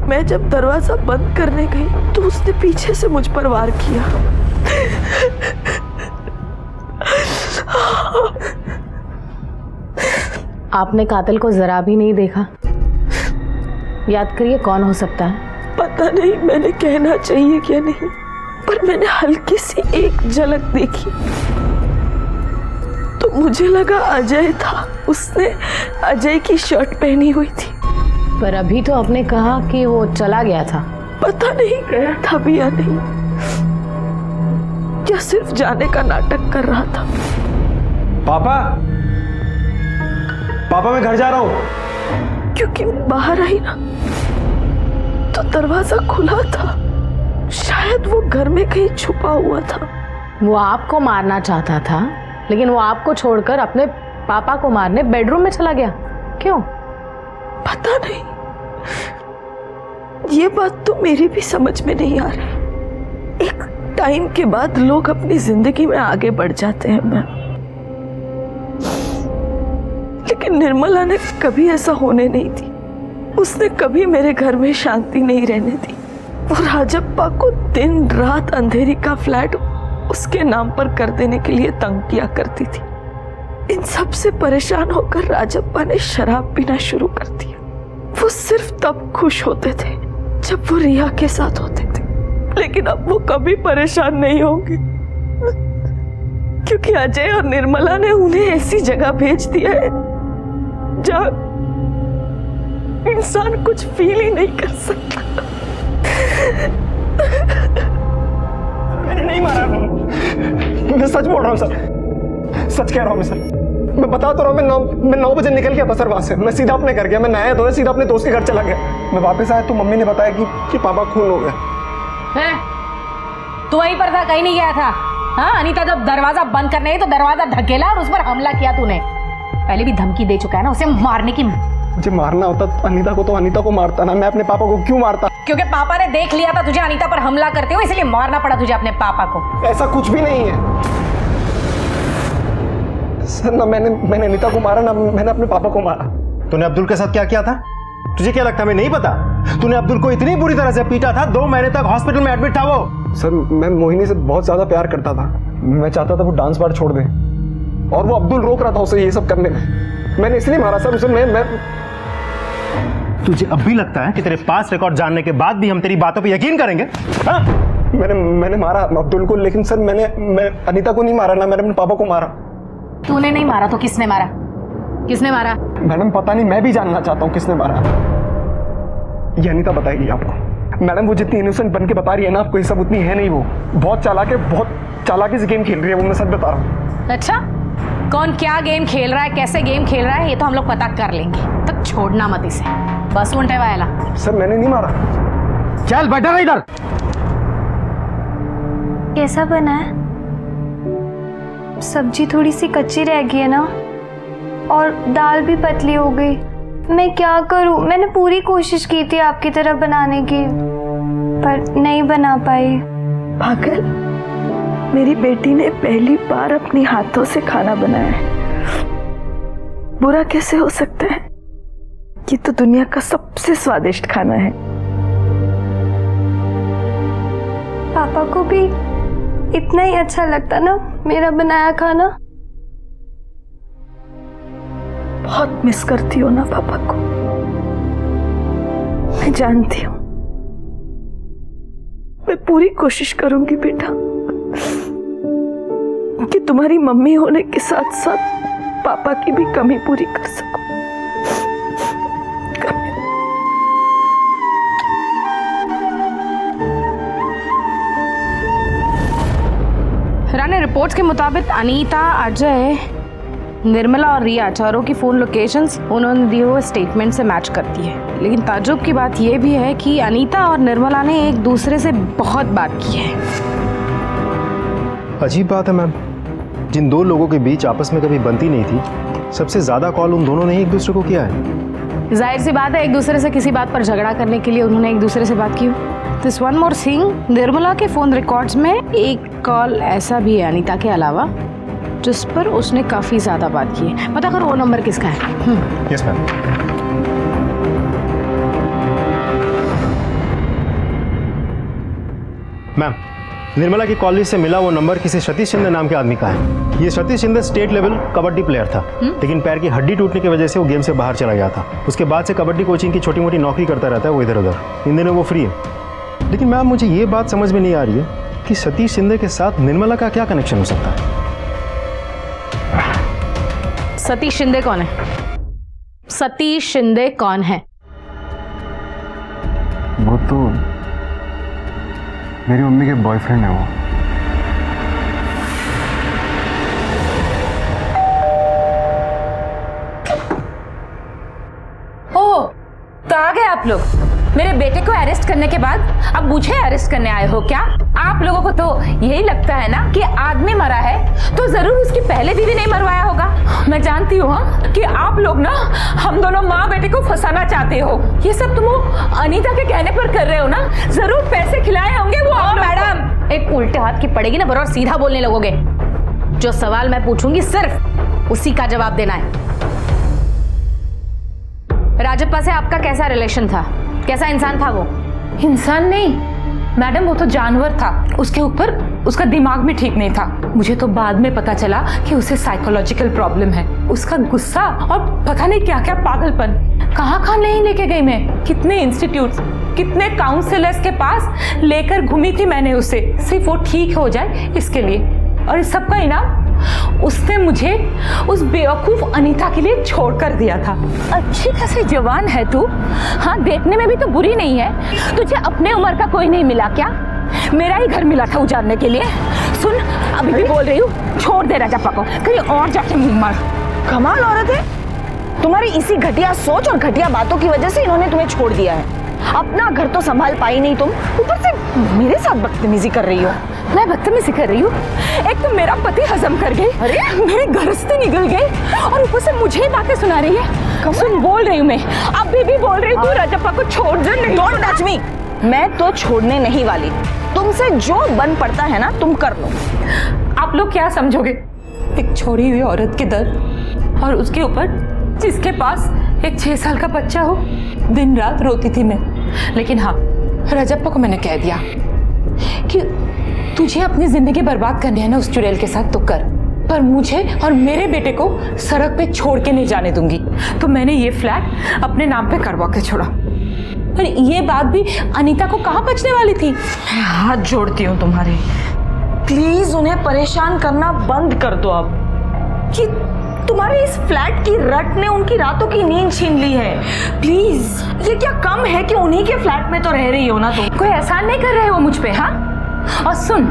मैं जब दरवाजा बंद करने गई तो उसने पीछे से मुझ पर वार किया। आपने कातिल को जरा भी नहीं देखा? याद करिए कौन हो सकता है? पता नहीं मैंने कहना चाहिए क्या नहीं, पर मैंने हल्की सी एक झलक देखी तो मुझे लगा अजय था। उसने अजय की शर्ट पहनी हुई थी। पर अभी तो आपने कहा कि वो चला गया था। पता नहीं गया था भी या नहीं, या सिर्फ जाने का नाटक कर रहा था। पापा, पापा मैं घर जा रहा हूँ। क्योंकि बाहर आई ना तो दरवाजा खुला था। शायद वो घर में कहीं छुपा हुआ था। वो आपको मारना चाहता था, लेकिन वो आपको छोड़कर अपने पापा को मारने बेडरूम में चला गया। क्यों? पता नहीं, ये बात तो मेरी भी समझ में नहीं आ रही। एक टाइम के बाद लोग अपनी जिंदगी में आगे बढ़ जाते हैं मैम, लेकिन निर्मला ने कभी ऐसा होने नहीं दी। उसने कभी मेरे घर में शांति नहीं रहने दी। वो राजप्पा को दिन रात अंधेरी का फ्लैट उसके नाम पर कर देने के लिए तंग किया करती थी। इन सब से परेशान होकर राजप्पा ने शराब पीना शुरू कर दिया। वो सिर्फ तब खुश होते थे जब वो रिया के साथ होते थे, लेकिन अब वो कभी परेशान नहीं होंगे क्योंकि अजय और निर्मला ने उन्हें ऐसी जगह भेज दिया है जहां इंसान कुछ फील ही नहीं कर सकता। मैंने नहीं मारा, मैं सच बोल रहा हूँ सर, सच कह रहा हूँ मैं सर। मैं बता तो रहा हूँ, मैं 9 बजे निकल गया था सर वहां से। मैं सीधा अपने घर गया, मैं नहाया धोया सीधा अपने दोस्त के घर चला गया। मैं वापस आया तो मम्मी ने बताया कि पापा खून हो गया। हैं? तू वहीं पर था, कहीं नहीं गया था? हाँ, अनीता जब दरवाजा बंद करने गई तो दरवाजा धकेला और उस पर हमला किया तूने। पहले भी धमकी दे चुका है ना उसे मारने की। मुझे मारना होता तो अनीता को मारता ना, मैं अपने पापा को क्यों मारता? क्योंकि पापा ने देख लिया था तुझे अनीता पर हमला करते हुए, इसलिए मारना पड़ा तुझे अपने पापा को। ऐसा कुछ भी नहीं है सर, ना मैंने अनीता को मारा ना मैंने अपने पापा को मारा। तूने अब्दुल के साथ क्या किया था? तुझे क्या लगता है मैं नहीं पता? तूने अब्दुल को इतनी बुरी तरह से पीटा था, 2 महीने तक हॉस्पिटल में एडमिट था वो। सर मैं मोहिनी से बहुत ज्यादा प्यार करता था, मैं चाहता था वो डांस बार छोड़ दे और वो अब्दुल रोक रहा था उसे ये सब करने में। मैंने इसलिए मारा सर उसे। मैं तुझे अब भी लगता है कि तेरे पास रिकॉर्ड जानने के बाद भी हम तेरी बातों पे यकीन करेंगे? हाँ? मैंने मारा अब्दुल को, लेकिन सर मैं अनीता को नहीं मारा ना मैंने अपने पापा को मारा। तूने नहीं मारा तो किसने मारा? किसने मारा? मैडम पता नहीं, मैं भी जानना चाहता हूँ किसने मारा। ये अनीता बताएगी आपको। मैडम वो जितनी इनोसेंट बन के बता रही है ना आपको, ये सब उतनी है नहीं। वो बहुत चालाकी से गेम खेल रही है, वो मैं सच बता रहा हूँ। अच्छा, कौन क्या गेम खेल रहा है, कैसे गेम खेल रहा है, ये तो हम लोग पता कर लेंगे। तक छोड़ना मत इसे, बस उन ठेवायला। सर मैंने नहीं मारा। चल बैठा रहा इधर। कैसा बना है? सब्जी थोड़ी सी कच्ची रह गई है ना, और दाल भी पतली हो गई। मैं क्या करूं? मैंने पूरी कोशिश की थी आपकी तरह बनाने की, पर नहीं बना पाई। पागल, मेरी बेटी ने पहली बार अपने हाथों से खाना बनाया है। बुरा कैसे हो सकता है? ये तो दुनिया का सबसे स्वादिष्ट खाना है। पापा को भी इतना ही अच्छा लगता ना मेरा बनाया खाना। बहुत मिस करती हो ना पापा को, मैं जानती हूँ। मैं पूरी कोशिश करूंगी बेटा कि तुम्हारी मम्मी होने के साथ साथ पापा की भी कमी पूरी कर सकूं। रानी, रिपोर्ट्स के मुताबिक अनीता, अजय, निर्मला और रिया चारों की फ़ोन लोकेशंस उन्होंने दिए हुए स्टेटमेंट से मैच करती है। लेकिन ताज्जुब की बात यह भी है कि अनीता और निर्मला ने एक दूसरे से बहुत बात की है। अजीब बात है मैम, जिन 2 लोगों के बीच आपस में कभी बनती नहीं थी, सबसे ज्यादा कॉल उन दोनों ने ही एक दूसरे को किया है। जाहिर सी बात है, एक दूसरे से किसी बात पर झगड़ा करने के लिए उन्होंने एक दूसरे से बात की। This one more thing, Nirmala के फोन रिकॉर्ड्स में एक कॉल ऐसा भी है अनीता के अलावा जिस पर उसने काफी ज्यादा बात की है। पता करो वो नंबर किसका है। Yes ma'am. मैम, निर्मला की कॉलेज से मिला वो नंबर किसी सतीश शिंदे नाम के आदमी का है। ये Satish Shinde state level kabaddi player था, लेकिन पैर की हड्डी टूटने की वजह से वो गेम से बाहर चला गया था। उसके बाद से कबड्डी कोचिंग की छोटी मोटी नौकरी करता रहता है वो इधर उधर। इन दिनों वो फ्री है। लेकिन मैम मुझे ये बात समझ में नहीं आ रही है कि सतीश शिंदे के साथ निर्मला का क्या कनेक्शन हो सकता है। सतीश शिंदे कौन है? सतीश शिंदे कौन है? वो तो मेरी मम्मी के बॉयफ्रेंड है वो। ओह, तो आ गए आप लोग। मेरे बेटे को अरेस्ट करने के बाद अब मुझे अरेस्ट करने आए हो क्या? आप लोगों को तो यही लगता है ना कि आदमी मरा है तो जरूर उसकी पहले बीवी नहीं मरवाया होगा। मैं जानती हूँ कि आप लोग ना हम दोनों माँ बेटे को फंसाना चाहते हो। ये सब तुम अनीता के कहने पर कर रहे हो ना? जरूर पैसे खिलाए होंगे वो। मैडम, एक उल्टे हाथ की पड़ेगी ना, बराबर सीधा बोलने लगोगे। जो सवाल मैं पूछूंगी सिर्फ उसी का जवाब देना है। राजप्पा से आपका कैसा रिलेशन था? कैसा इंसान था वो? इंसान नहीं मैडम, वो तो जानवर था। उसके ऊपर उसका दिमाग भी ठीक नहीं था। मुझे तो बाद में पता चला कि उसे साइकोलॉजिकल प्रॉब्लम है। उसका गुस्सा और पता नहीं क्या क्या पागलपन, कहाँ नहीं लेके गई मैं, कितने इंस्टीट्यूट्स, कितने काउंसलर्स के पास लेकर घूमी थी मैंने उसे, सिर्फ वो ठीक हो जाए इसके लिए। और इस सब का इनाम उसने मुझे उस बेवकूफ अनीता के लिए छोड़ कर दिया था। अच्छी खासी जवान है तू, हाँ देखने में भी तो बुरी नहीं है। तुझे अपने उम्र का कोई नहीं मिला क्या? मेरा ही घर मिला था उजाड़ने के लिए। सुन, अभी भी बोल रही हूँ, छोड़ दे राजप्पा को, कहीं और जाके मुंह मार। कमाल औरत है तुम्हारी, इसी घटिया सोच और घटिया बातों की वजह से इन्होंने तुम्हें छोड़ दिया है। अपना घर तो संभाल पाई नहीं तुम, ऊपर से मेरे साथ बदतमीजी कर रही हो। मैं बदतमीजी कर रही हूँ? एक तो मेरा पति हजम कर गई, अरे मेरी गृहस्थी निकल गई, और ऊपर से मुझे ही बातें सुना रही है। सुन, बोल रही हूँ मैं, अभी भी बोल रही हूँ, तू राजप्पा को छोड़ दे। नहीं, डोंट टच मी। मैं तो छोड़ने नहीं वाली, तुमसे जो बन पड़ता है ना तुम कर लो। आप लोग क्या समझोगे एक छोड़ी हुई औरत के दर्द, और उसके ऊपर जिसके पास एक 6 साल का बच्चा हो। दिन रात रोती थी मैं, लेकिन हाँ, राजप्पा को मैंने कह दिया कि तुझे अपनी जिंदगी बर्बाद करनी है ना उस चुड़ैल के साथ तो कर, पर मुझे और मेरे बेटे को सड़क पे छोड़ के नहीं जाने दूंगी। तो मैंने ये फ्लैट अपने नाम पे करवा के छोड़ा। और ये बात भी अनीता को कहाँ बचने वाली थी। हाथ जोड़ती हूँ तुम्हारे, प्लीज उन्हें परेशान करना बंद कर दो अब। कि तुम्हारे इस फ्लैट की रट ने उनकी रातों की नींद छीन ली है। प्लीज, ये क्या कम है कि उन्हीं के फ्लैट में तो रह रही हो ना तुम? कोई एहसान नहीं कर रहे हो मुझ पे? हाँ, और सुन,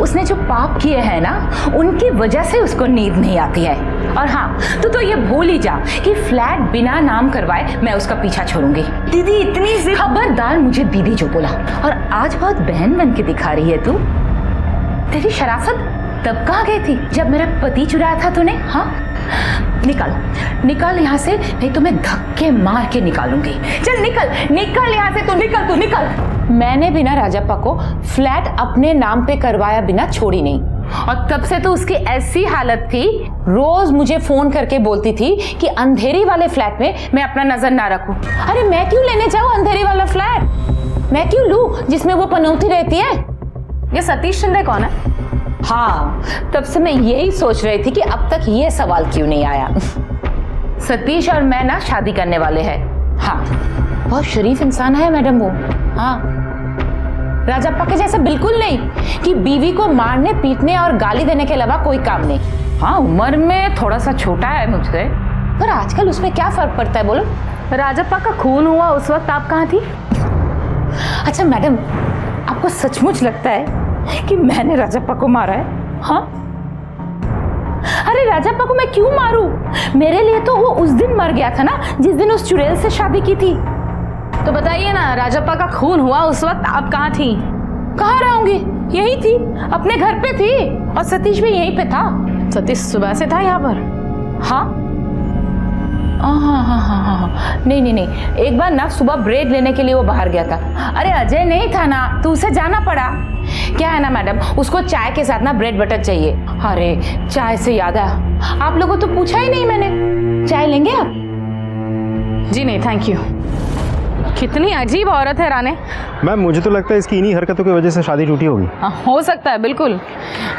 उसने जो पाप किए हैं ना, उनकी वजह से उसको नींद नहीं आती है। और हाँ, तू तो ये भूल ही जा कि फ्लैट बिना नाम करवाए मैं उसका पीछा छोड़ूंगी। दीदी इतनी जिद। खबरदार मुझे दीदी जो बोला। और आज बहुत बहन बन के दिखा रही है तू। तेरी शराफत तब कहाँ गई थी जब मेरा पति चुराया था तूने? हाँ, निकल यहाँ से, नहीं तो मैं धक्के मार के निकालूंगी। चल निकल यहाँ से, तू निकल। मैंने बिना राजप्पा को फ्लैट अपने नाम पे करवाया बिना छोड़ी नहीं, और तब से तो उसकी ऐसी हालत थी, रोज मुझे फोन करके बोलती थी कि अंधेरी वाले फ्लैट में मैं अपना नजर ना रखूं। अरे मैं क्यों लेने जाऊं अंधेरी वाला फ्लैट? मैं क्यों लूं जिसमें वो पनौती रहती है? ये सतीश शिंदे कौन है? हाँ, तब से मैं यही सोच रही थी कि अब तक ये सवाल क्यों नहीं आया। सतीश और मैं ना शादी करने वाले हैं। हाँ, बहुत शरीफ इंसान है मैडम वो। हाँ, राजप्पा के जैसे बिल्कुल नहीं कि बीवी को मारने पीटने और गाली देने के अलावा कोई काम नहीं। हाँ, उम्र में थोड़ा सा छोटा है मुझसे, पर आजकल उसमें क्या फर्क पड़ता है बोलो? राजप्पा का खून हुआ उस वक्त आप कहाँ थी? अच्छा मैडम, आपको सचमुच लगता है कि मैंने राजप्पा को मारा है? हाँ, अरे राजप्पा को मैं क्यों मारूं? मेरे लिए तो वो उस दिन मर गया था ना जिस दिन उस चुड़ैल से शादी की थी। तो बताइए ना, राजप्पा का खून हुआ उस वक्त आप कहाँ थी? कहाँ रहूंगी, यही थी, अपने घर पे थी, और सतीश भी यहीं पे था। सतीश सुबह से था यहाँ पर? हाँ, नहीं, एक बार ना सुबह ब्रेड लेने के लिए वो बाहर गया था। अरे अजय नहीं था ना, तो उसे जाना पड़ा। क्या है ना मैडम, उसको चाय के साथ ना ब्रेड बटर चाहिए। अरे चाय से याद आया, आप लोगों को तो पूछा ही नहीं मैंने, चाय लेंगे आप? जी नहीं थैंक यू। कितनी अजीब औरत है राने। मैम, मुझे तो लगता है इसकी इन्हीं हरकतों की वजह से शादी टूटी होगी। हो सकता है, बिल्कुल।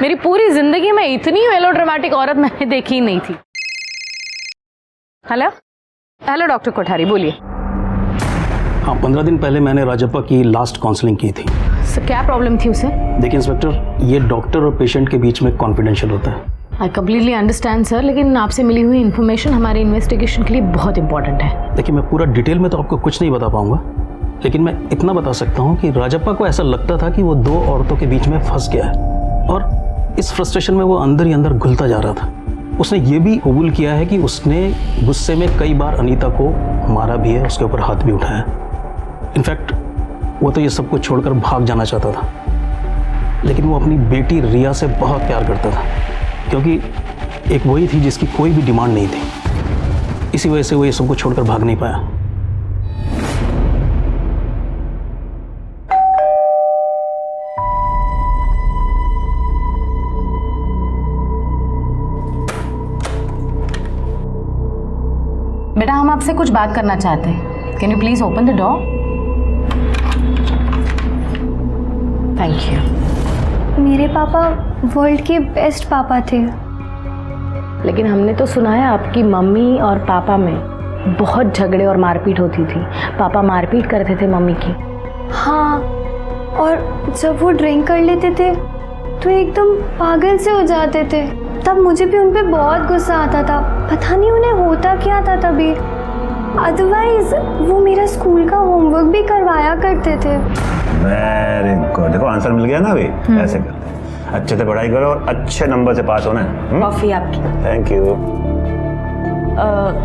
मेरी पूरी जिंदगी में इतनी मेलोड्रामेटिक औरत मैंने देखी ही नहीं थी। हेलो डॉक्टर कोठारी, बोलिए। हाँ, 15 दिन पहले मैंने राजप्पा की लास्ट काउंसलिंग की थी। सर क्या प्रॉब्लम थी उसे? देखिए इंस्पेक्टर, ये डॉक्टर और पेशेंट के बीच में कॉन्फिडेंशियल होता है। आई कम्प्लीटली अंडरस्टैंड सर, लेकिन आपसे मिली हुई इन्फॉर्मेशन हमारे इन्वेस्टिगेशन के लिए बहुत इंपॉर्टेंट है। देखिए, मैं पूरा डिटेल में तो आपको कुछ नहीं बता पाऊंगा, लेकिन मैं इतना बता सकता हूँ कि राजप्पा को ऐसा लगता था कि वो 2 औरतों के बीच में फंस गया है, और इस फ्रस्ट्रेशन में वो अंदर ही अंदर घुलता जा रहा था। उसने ये भी कबूल किया है कि उसने गुस्से में कई बार अनीता को मारा भी है, उसके ऊपर हाथ भी उठाया। इनफैक्ट वो तो ये सब कुछ छोड़कर भाग जाना चाहता था, लेकिन वो अपनी बेटी रिया से बहुत प्यार करता था, क्योंकि एक वही थी जिसकी कोई भी डिमांड नहीं थी। इसी वजह से वो ये सब कुछ छोड़कर भाग नहीं पाया। बेटा, हम आपसे कुछ बात करना चाहते हैं। Can you please open the door? Thank you. मेरे पापा वर्ल्ड के बेस्ट पापा थे। लेकिन हमने तो सुना है आपकी मम्मी और पापा में बहुत झगड़े और मारपीट होती थी। पापा मारपीट करते थे मम्मी की। हाँ, और जब वो ड्रिंक कर लेते थे तो एकदम पागल से हो जाते थे। तब मुझे भी उन पे बहुत गुस्सा आता था। पता नहीं उन्हें होता क्या था तभी। अदरवाइज वो मेरा स्कूल का होमवर्क भी करवाया करते थे। Very good. देखो आंसर मिल गया ना अभी। ऐसे करते हैं, अच्छे से पढ़ाई करो और अच्छे नंबर से पास होना है। कॉफी आपकी। Thank you.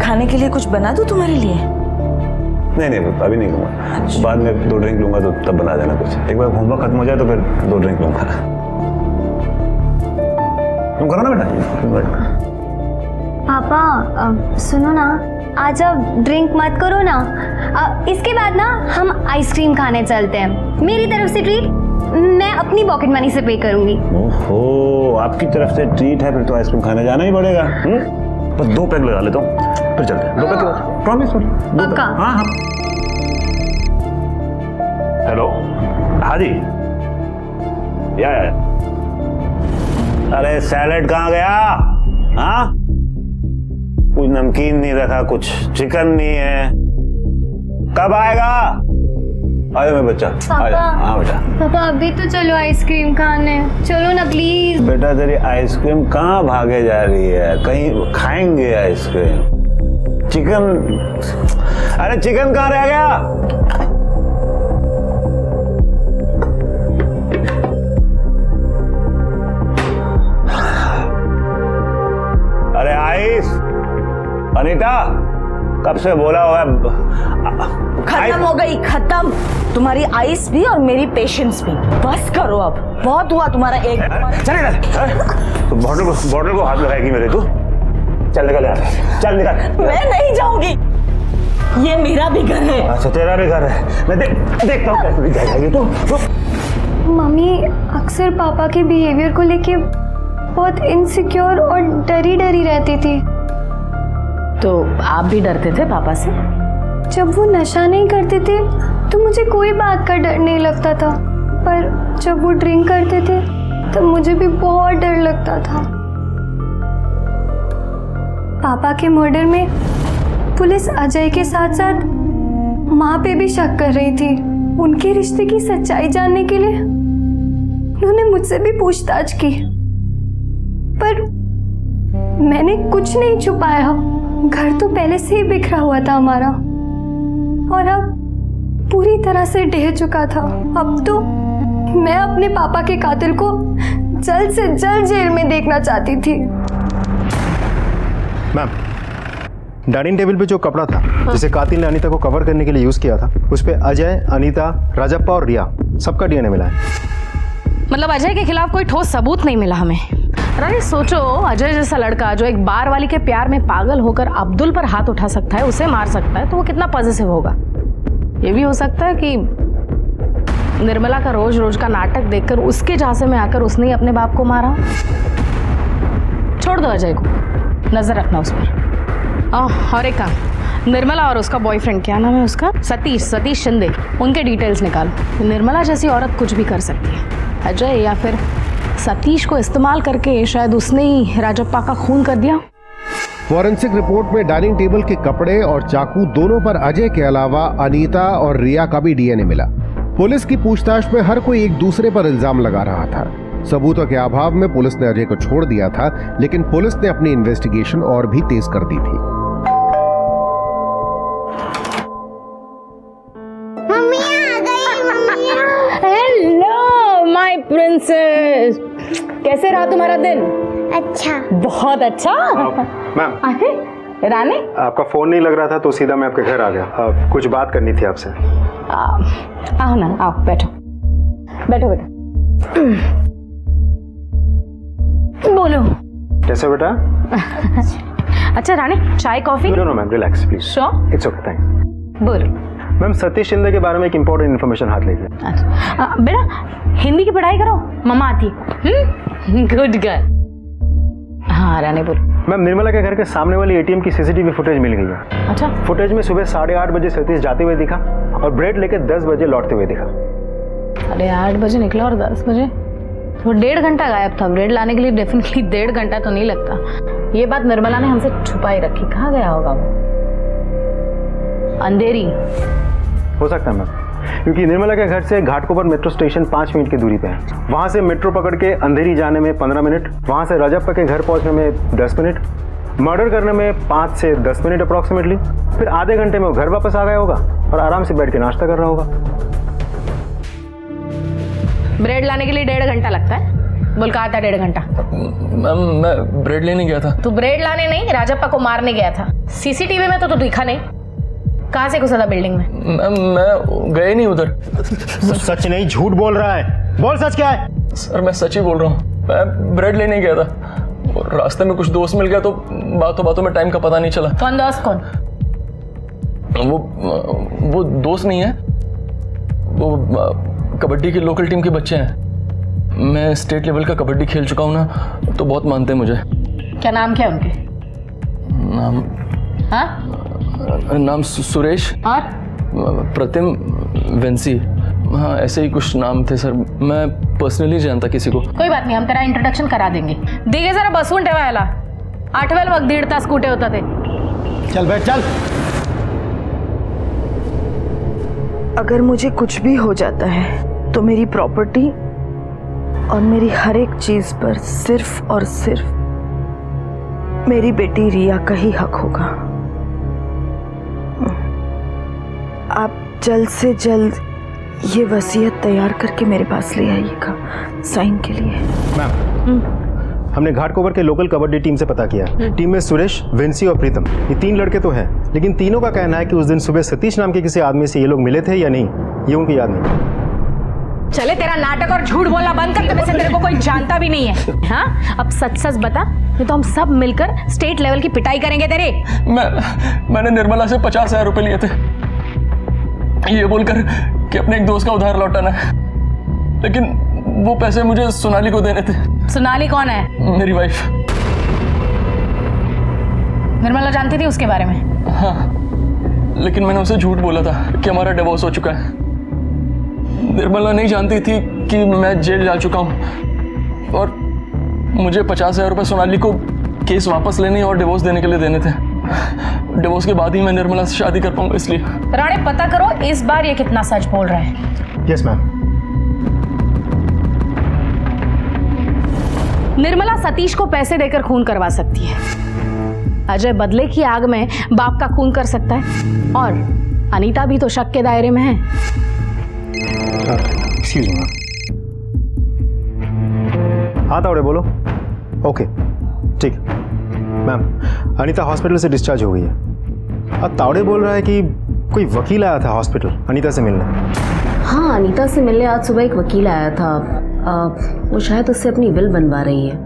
खाने के लिए कुछ बना दूं तुम्हारे लिए? नहीं अभी नहीं लूंगा, बाद में 2 ड्रिंक लूंगा तो तब बना देना कुछ। एक बार होमवर्क खत्म हो जाए तो फिर 2 ड्रिंक लूंगा। तुम करो ना बेटा। पापा सुनो ना, आज अब ड्रिंक मत करो ना। इसके बाद ना हम आइसक्रीम खाने चलते हैं। मेरी तरफ से ट्रीट मैं अपनी पॉकेट मनी से पे करूंगी। ओहो, आपकी तरफ से ट्रीट है, फिर तो आइसक्रीम खाने जाना ही पड़ेगा। बस 2 पैक लगा लेता हूँ फिर चलते हैं। 2 पैक प्रॉमिस? पक्का? हाँ हाँ। हेलो, हाँ जी, या अरे सैलेड कहाँ गया? हाँ, कुछ नमकीन नहीं रखा, कुछ चिकन नहीं है, कब आएगा? आजा मेरा बच्चा, आजा। हाँ बेटा। पापा अभी तो चलो आइसक्रीम खाने, चलो ना प्लीज। बेटा तेरी आइसक्रीम कहाँ भागे जा रही है? कहीं खाएंगे आइसक्रीम। चिकन, अरे चिकन कहाँ रह गया? अरे आइस, अनीता कब से बोला हुआ खत्म हो गई, खत्म। तुम्हारी आइस भी और मेरी पेशेंस भी। बस करो अब, बहुत हुआ तुम्हारा एक। चल तो बॉटल को हाथ लगाएगी मेरे तू? चल निकल यार, चल निकल। मैं नहीं जाऊंगी, ये मेरा भी घर है। अच्छा तेरा भी घर है, मैं देखता हूँ कैसे जाएगी तू। मम्मी अक्सर पापा के बिहेवियर को लेके बहुत इनसिक्योर और डरी डरी रहती थी। तो आप भी डरते थे पापा से? जब वो नशा नहीं करते थे तो मुझे कोई बात का डर नहीं लगता था, पर जब वो ड्रिंक करते थे तब मुझे भी बहुत डर लगता था। पापा के मर्डर में पुलिस अजय के साथ साथ माँ पे भी शक कर रही थी। उनके रिश्ते की सच्चाई जानने के लिए उन्होंने मुझसे भी पूछताछ की, पर मैंने कुछ नहीं छुपाया। घर तो पहले से ही बिखरा हुआ था हमारा, और अब पूरी तरह से ढह चुका था। अब तो मैं अपने पापा के कातिल को जल्द से जल्द जेल में देखना चाहती थी। मैम, डाइनिंग टेबल पे जो कपड़ा था जिसे कातिल ने अनीता को कवर करने के लिए यूज किया था, उस पे अजय, अनीता, राजप्पा और रिया सबका डीएनए मिला है। मतलब अजय के खिलाफ कोई ठोस सबूत नहीं मिला हमें। रानी सोचो, अजय जैसा लड़का जो एक बार वाली के प्यार में पागल होकर अब्दुल पर हाथ उठा सकता है, उसे मार सकता है, तो वो कितना पॉजिटिव होगा। ये भी हो सकता है कि निर्मला का रोज रोज का नाटक देखकर उसके झांसे में आकर उसने ही अपने बाप को मारा। छोड़ दो अजय को, नजर रखना उस पर। और एक काम, निर्मला और उसका बॉयफ्रेंड, क्या नाम है उसका, सतीश शिंदे, उनके डिटेल्स निकालो। निर्मला जैसी औरत कुछ भी कर सकती है। अजय या फिर सतीश को इस्तेमाल करके शायद उसने ही राजप्पा का खून कर दिया। फॉरेंसिक रिपोर्ट में डाइनिंग टेबल के कपड़े और चाकू दोनों पर अजय के अलावा अनीता और रिया का भी डीएनए मिला। पुलिस की पूछताछ में हर कोई एक दूसरे पर इल्जाम लगा रहा था। सबूतों के अभाव में पुलिस ने अजय को छोड़ दिया था, लेकिन पुलिस ने अपनी इन्वेस्टिगेशन और भी तेज कर दी थी। हेलो माय प्रिंसेस, कैसे रहा तुम्हारा दिन? अच्छा, बहुत अच्छा। मैम, अरे रानी, आपका फोन नहीं लग रहा था तो सीधा मैं आपके घर आ गया। कुछ बात करनी थी आपसे। आओ ना, आओ, बैठो बैठो बेटा। बोलो। कैसे बेटा? अच्छा रानी, चाय coffee? No ma'am, relax please. Sure? It's okay, thanks. बोलो। मैम, सतीश शिंदे के बारे में एक इंपॉर्टेंट इन्फॉर्मेशन हाथ लीजिए। अच्छा बेटा, हिंदी की पढ़ाई करो, मम्मा आती है। Good girl. हाँ रानी बोलो। मैम, निर्मला के घर के सामने वाली एटीएम की सीसीटीवी फुटेज मिल गई है। अच्छा। फुटेज में सुबह 8:30 बजे सतीश जाते हुए दिखा और ब्रेड लेके 10 बजे लौटते हुए दिखा। 8:30 बजे निकला और 10 बजे? वो 1.5 घंटा गायब था। ब्रेड लाने के लिए डेफिनेटली 1.5 घंटा तो नहीं लगता। ये बात निर्मला ने हमसे छुपाई रखी। कहाँ गया होगा वो? अंधेरी हो सकता है मैम, क्योंकि निर्मला के घर से घाटकोपर मेट्रो स्टेशन 5 मिनट की दूरी पे है। वहाँ से मेट्रो पकड़ के अंधेरी जाने में 15 मिनट, वहाँ से राजप्पा के घर पहुँचने में 10 मिनट, मर्डर करने में 5 से 10 मिनट अप्रॉक्सीमेटली, फिर आधे घंटे में वो घर वापस आ गया होगा और आराम से बैठ के नाश्ता कर रहा होगा। ब्रेड लाने के लिए 1.5 घंटा लगता है? बोल कहा था 1.5 घंटा? मैम मैं ब्रेड लेने गया था। तू ब्रेड लाने नहीं, राजप्पा को मारने गया था। सीसीटीवी में तो तू दिखा नहीं। कहाँ से घुसा था बिल्डिंग में? मैम मैं गए नहीं उधर। सच नहीं, झूठ बोल रहा है। बोल सच क्या है? सर मैं सच ही बोल रहा हूँ। मैं ब्रेड लेने गया था, रास्ते में कुछ दोस्त मिल गया तो बातों बातों में टाइम का पता नहीं चला। कौन दोस्त? कौन? वो दोस्त नहीं है, वो कबड्डी की लोकल टीम के बच्चे हैं। मैं स्टेट लेवल का कबड्डी खेल चुका हूँ ना, तो बहुत मानते हैं मुझे। क्या नाम क्या उनके? नाम? हाँ? नाम सुरेश और प्रतिम वेंसी, हाँ ऐसे ही कुछ नाम थे सर। मैं पर्सनली जानता किसी को। कोई बात नहीं, हम तेरा इंट्रोडक्शन करा देंगे। दिगे जरा बसून ठेवायला 8वेल मग 1.5 तास कुठे होता ते? चल बैठ चल। अगर मुझे कुछ भी हो जाता है तो मेरी प्रॉपर्टी और मेरी हर एक चीज पर सिर्फ और सिर्फ मेरी बेटी रिया का ही हक होगा। आप जल्द से जल्द ये वसीयत तैयार करके मेरे पास ले आइएगा साइन के लिए। मैम हमने घाटकोपर के लोकल कबड्डी टीम से पता किया। टीम में सुरेश, विंसी और प्रीतम, ये 3 लड़के तो हैं, लेकिन तीनों का कहना है कि उस दिन सुबह सतीश नाम के किसी आदमी से ये लोग मिले थे या नहीं, ये उनको याद नहीं। चले तेरा नाटक और झूठ बोलना बंद कर, वैसे तेरे को कोई जानता भी नहीं है। हाँ अब सच सच बता, नहीं तो हम सब मिलकर स्टेट लेवल की पिटाई करेंगे तेरे। मैंने निर्मला से 50,000 रुपए लिए थे, ये बोलकर कि अपने एक दोस्त का उधार लौटाना है, लेकिन वो पैसे मुझे सोनाली को देने थे। सोनाली कौन है? मेरी वाइफ। निर्मला जानती थी उसके बारे में? हाँ, लेकिन मैंने उसे झूठ बोला था कि हमारा डिवोर्स हो चुका है। निर्मला नहीं जानती थी कि मैं जेल जा चुका हूँ और मुझे 50,000 रुपए सोनाली को केस वापस लेने और डिवोर्स देने के लिए देने थे। डिवोर्स के बाद ही मैं निर्मला से शादी कर पाऊंगा, इसलिए। राणे पता करो इस बार ये कितना सच बोल रहा है। Yes ma'am. निर्मला सतीश को पैसे देकर खून करवा सकती है, अजय बदले की आग में बाप का खून कर सकता है, और अनीता भी तो शक के दायरे में है। Excuse me ma'am. हाँ तावड़े बोलो। ओके ठीक। मैम अनीता हॉस्पिटल से डिस्चार्ज हो गई है। अब तावड़े बोल रहा है कि कोई वकील आया था हॉस्पिटल अनीता से मिलने। हाँ अनीता से मिलने आज सुबह एक वकील आया था। वो शायद उससे अपनी विल बनवा रही है।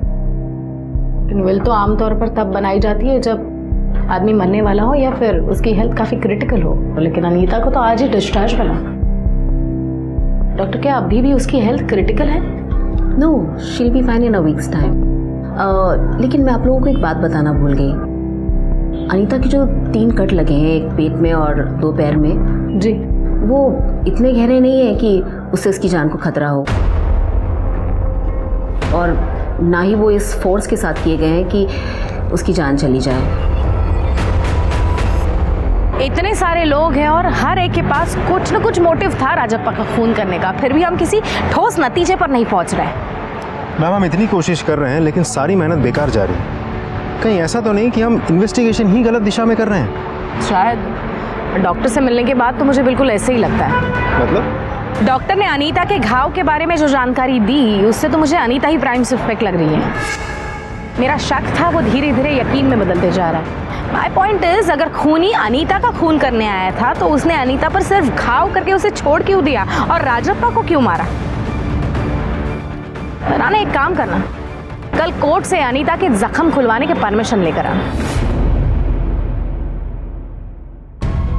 लेकिन विल तो आमतौर पर तब बनाई जाती है जब आदमी मरने वाला हो या फिर उसकी हेल्थ काफी क्रिटिकल हो, लेकिन अनीता को तो आज ही डिस्चार्ज मिला। डॉक्टर क्या अभी भी उसकी हेल्थ क्रिटिकल है? No, she will be fine in a week's time. लेकिन मैं आप लोगों को एक बात बताना भूल गई। अनीता की जो 3 कट लगे हैं, एक पेट में और 2 पैर में जी, वो इतने गहरे नहीं है कि उससे उसकी जान को खतरा हो, और ना ही वो इस फोर्स के साथ किए गए हैं कि उसकी जान चली जाए। इतने सारे लोग हैं और हर एक के पास कुछ न कुछ मोटिव था राजप्पा का खून करने का, फिर भी हम किसी ठोस नतीजे पर नहीं पहुंच रहे। मैम हम इतनी कोशिश कर रहे हैं लेकिन सारी मेहनत बेकार जा रही है। कहीं ऐसा तो नहीं कि हम इन्वेस्टिगेशन ही गलत दिशा में कर रहे हैं? शायद डॉक्टर से मिलने के बाद तो मुझे बिल्कुल ऐसे ही लगता है। मतलब? डॉक्टर ने अनीता के घाव के बारे में जो जानकारी दी उससे तो मुझे अनीता ही प्राइम सस्पेक्ट लग रही है। मेरा शक था वो धीरे धीरे यकीन में बदलते जा रहा है। माय पॉइंट इज, अगर खूनी अनीता का खून करने आया था तो उसने अनीता पर सिर्फ घाव करके उसे छोड़ क्यों दिया और राजप्पा को क्यों मारा? राणा एक काम करना, कल कोर्ट से अनीता के जख्म खुलवाने के परमिशन लेकर आना।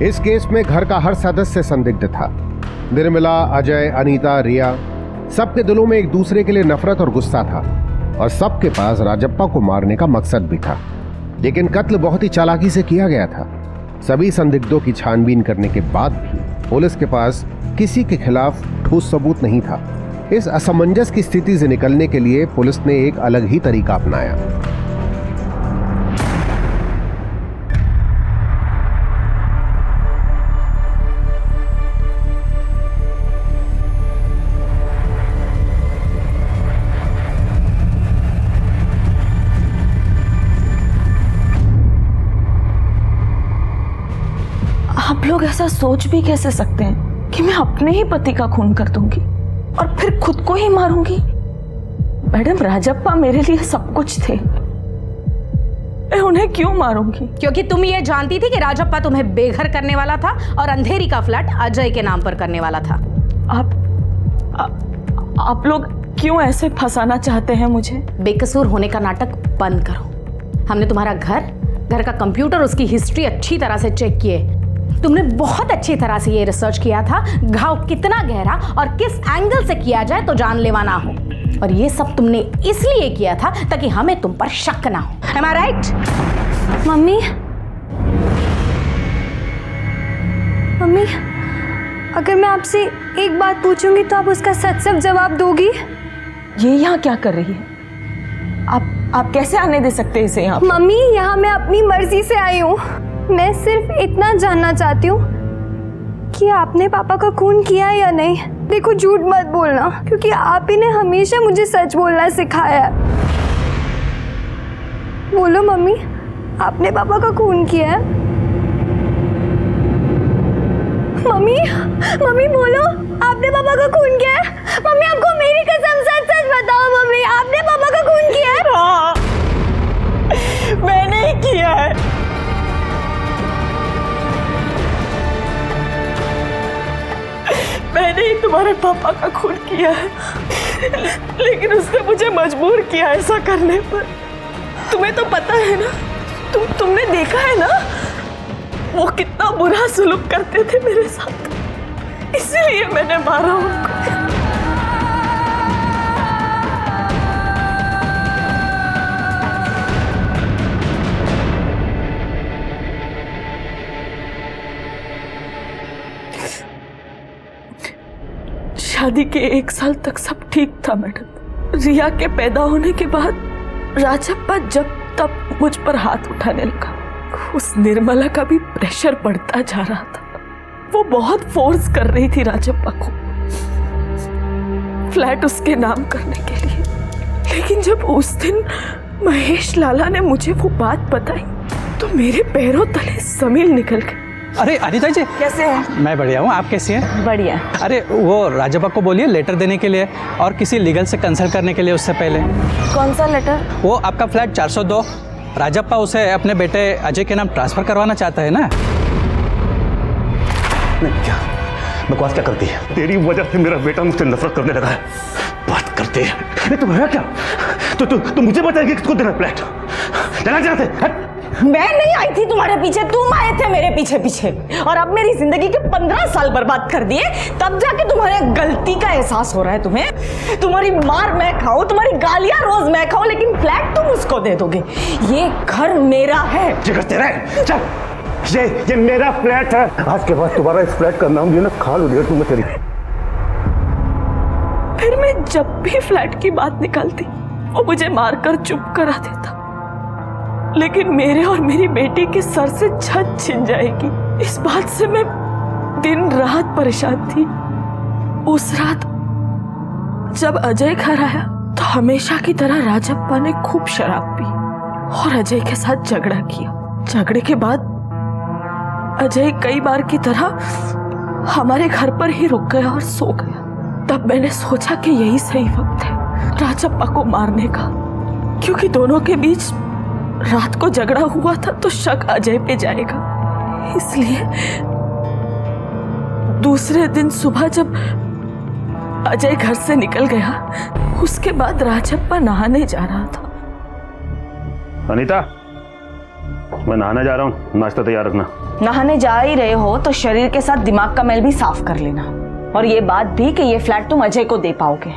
इस केस में घर का हर सदस्य संदिग्ध था। निर्मला, अजय, अनीता, रिया, सबके दिलों में एक दूसरे के लिए नफरत और गुस्सा था, और सबके पास राजप्पा को मारने का मकसद भी था। लेकिन कत्ल बहुत ही चालाकी से किया गया था। सभी संदिग्धों की छानबीन करने के बाद भी पुलिस के पास किसी के खिलाफ ठोस सबूत नहीं था। इस असमंजस की स्थिति से निकलने के लिए पुलिस ने एक अलग ही तरीका अपनाया। आप लोग ऐसा सोच भी कैसे सकते हैं कि मैं अपने ही पति का खून कर दूंगी और फिर खुद को ही मारूंगी? मैडम, राजप्पा मेरे लिए सब कुछ थे, मैं उन्हें क्यों मारूंगी? क्योंकि तुम ये जानती थी कि राजप्पा तुम्हें बेघर करने वाला था और अंधेरी का फ्लैट अजय के नाम पर करने वाला था। आप लोग क्यों ऐसे फंसाना चाहते हैं मुझे? बेकसूर होने का नाटक बंद करो। हमने तुम्हारा घर का कंप्यूटर, उसकी हिस्ट्री अच्छी तरह से चेक किए। तुमने बहुत अच्छी तरह से ये रिसर्च किया था घाव कितना गहरा और किस एंगल से किया जाए तो जानलेवा ना हो, और ये सब तुमने इसलिए किया था ताकि हमें तुम पर शक ना हो। Am I right? Mummy, mummy, अगर मैं आपसे एक बात पूछूंगी तो आप उसका सच जवाब दोगी? ये यहाँ क्या कर रही है? आप कैसे आने दे सकते हैं इसे यहाँ? मम्मी, यहाँ मैं अपनी मर्जी से आई हूँ। मैं सिर्फ इतना जानना चाहती हूँ कि आपने पापा का खून किया या नहीं। देखो, झूठ मत बोलना, क्योंकि आप ही ने हमेशा मुझे सच बोलना सिखाया है। बोलो मम्मी, आपने पापा का खून किया है? मम्मी, मम्मी बोलो, आपने पापा का खून किया है? मम्मी, आपको मेरी कसम सच सच बताओ मम्मी, आपने पापा का खून किया है? हाँ, मैंने ही किया है। मैंने ही तुम्हारे पापा का खून किया है, लेकिन उसने मुझे मजबूर किया ऐसा करने पर। तुम्हें तो पता है ना, तुमने देखा है ना वो कितना बुरा सलूक करते थे मेरे साथ, इसलिए मैंने मारा उनको। शादी के 1 साल तक सब ठीक था मैडम। रिया के पैदा होने के बाद राजप्पा जब तब मुझ पर हाथ उठाने लगा। उस निर्मला का भी प्रेशर बढ़ता जा रहा था। वो बहुत फोर्स कर रही थी राजप्पा को फ्लैट उसके नाम करने के लिए। लेकिन जब उस दिन महेश लाला ने मुझे वो बात बताई तो मेरे पैरों तले जमीन निकल गई। अरे अनिता जी, कैसे हैं? मैं बढ़िया हूँ, आप कैसी हैं? बढ़िया। अरे वो राजप्पा को बोलिए लेटर देने के लिए और किसी लीगल से कंसल्ट करने के लिए उससे पहले। कौन सा लेटर? वो आपका फ्लैट 402, राजप्पा उसे अपने बेटे अजय के नाम ट्रांसफर करवाना चाहता है ना। क्या बकवास क्या करती है? तेरी वजह से मेरा बेटा मुझसे नफरत करने लगा है। बात करते हैं तुम है क्या? तो मुझे बताएगी किसको देना फ्लैट? चला जहाँ से। मैं नहीं आई थी तुम्हारे पीछे, तुम आए थे मेरे पीछे पीछे, और अब मेरी जिंदगी के 15 साल बर्बाद कर दिए, तब जाके तुम्हारे गलती का एहसास हो रहा है तुम्हें। तुम्हारी मार मैं खाऊं, तुम्हारी गालियां रोज मैं खाऊं, लेकिन फ्लैट तुम उसको दे दोगे। ये घर मेरा है। तेरा है। चल, ये मेरा फ्लैट है। आज के बाद दोबारा इस फ्लैट का नाम लेना खा लो तुम तेरी। फिर मैं जब भी फ्लैट की बात निकालती वो मुझे मारकर चुप करा देता, लेकिन मेरे और मेरी बेटी के सर से छत छिन जाएगी, इस बात से मैं दिन रात परेशान थी। उस रात जब अजय घर आया तो हमेशा की तरह राजप्पा ने खूब शराब पी और अजय के साथ झगड़ा किया। झगड़े के बाद अजय कई बार की तरह हमारे घर पर ही रुक गया और सो गया। तब मैंने सोचा कि यही सही वक्त है राजप्पा को मारने का, क्योंकि दोनों के बीच रात को झगड़ा हुआ था तो शक अजय पे जाएगा। इसलिए दूसरे दिन सुबह जब अजय घर से निकल गया, उसके बाद राजप्पा नहाने जा रहा था। अनीता, मैं नहाने जा रहा हूँ, नाश्ता तैयार रखना। नहाने जा ही रहे हो तो शरीर के साथ दिमाग का मैल भी साफ कर लेना, और ये बात भी कि ये फ्लैट तुम अजय को दे पाओगे।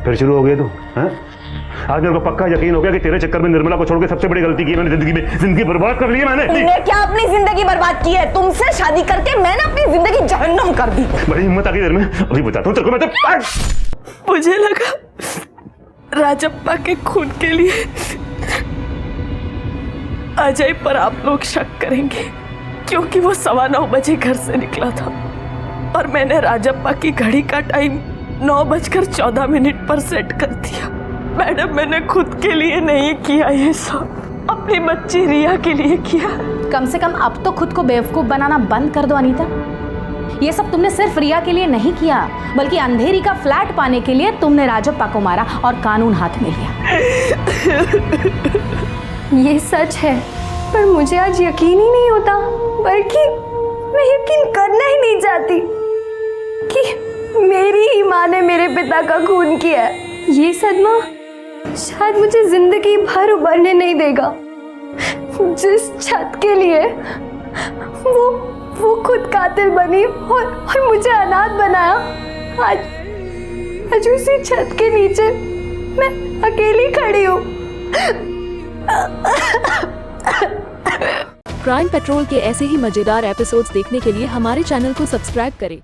फिर शुरू हो गए तुम, हैं? आज मेरे को पक्का यकीन हो गया कि तेरे चक्कर में निर्मला को छोड़ के सबसे बड़ी गलती की मैंने जिंदगी बर्बाद कर ली है मैंने। तुमने क्या अपनी जिंदगी बर्बाद की है? तुमसे शादी करके मैंने अपनी जिंदगी जहन्नम कर दी। बड़ी हिम्मत आ गई तेरे में, अभी बताता हूँ तेरे को मैं। मुझे लगा राजप्पा के खून के लिए अजय पर आप लोग शक करेंगे, क्योंकि वो 9:15 बजे घर से निकला था और मैंने राजप्पा की घड़ी का टाइम 9:14 पर सेट कर दिया। मैडम, मैंने खुद के लिए नहीं किया ये सब, अपनी बच्ची रिया के लिए किया। कम से कम अब तो खुद को बेवकूफ बनाना बंद कर दो अनीता। ये सब तुमने सिर्फ रिया के लिए नहीं किया, बल्कि अंधेरी का फ्लैट पाने के लिए तुमने राजप्पा को मारा और कानून हाथ में लिया। ये सच है, पर मुझे आज यकीन ही नहीं होता, बल्कि मैं यकीन करना ही नहीं चाहती कि मेरी ही माँ ने मेरे पिता का खून किया है। ये सदमा शायद मुझे जिंदगी भर उभरने नहीं देगा। जिस छत के लिए वो खुद कातिल बनी और मुझे अनाथ बनाया, आज उसी छत के नीचे मैं अकेली खड़ी हूँ। क्राइम पेट्रोल के ऐसे ही मजेदार एपिसोड्स देखने के लिए हमारे चैनल को सब्सक्राइब करें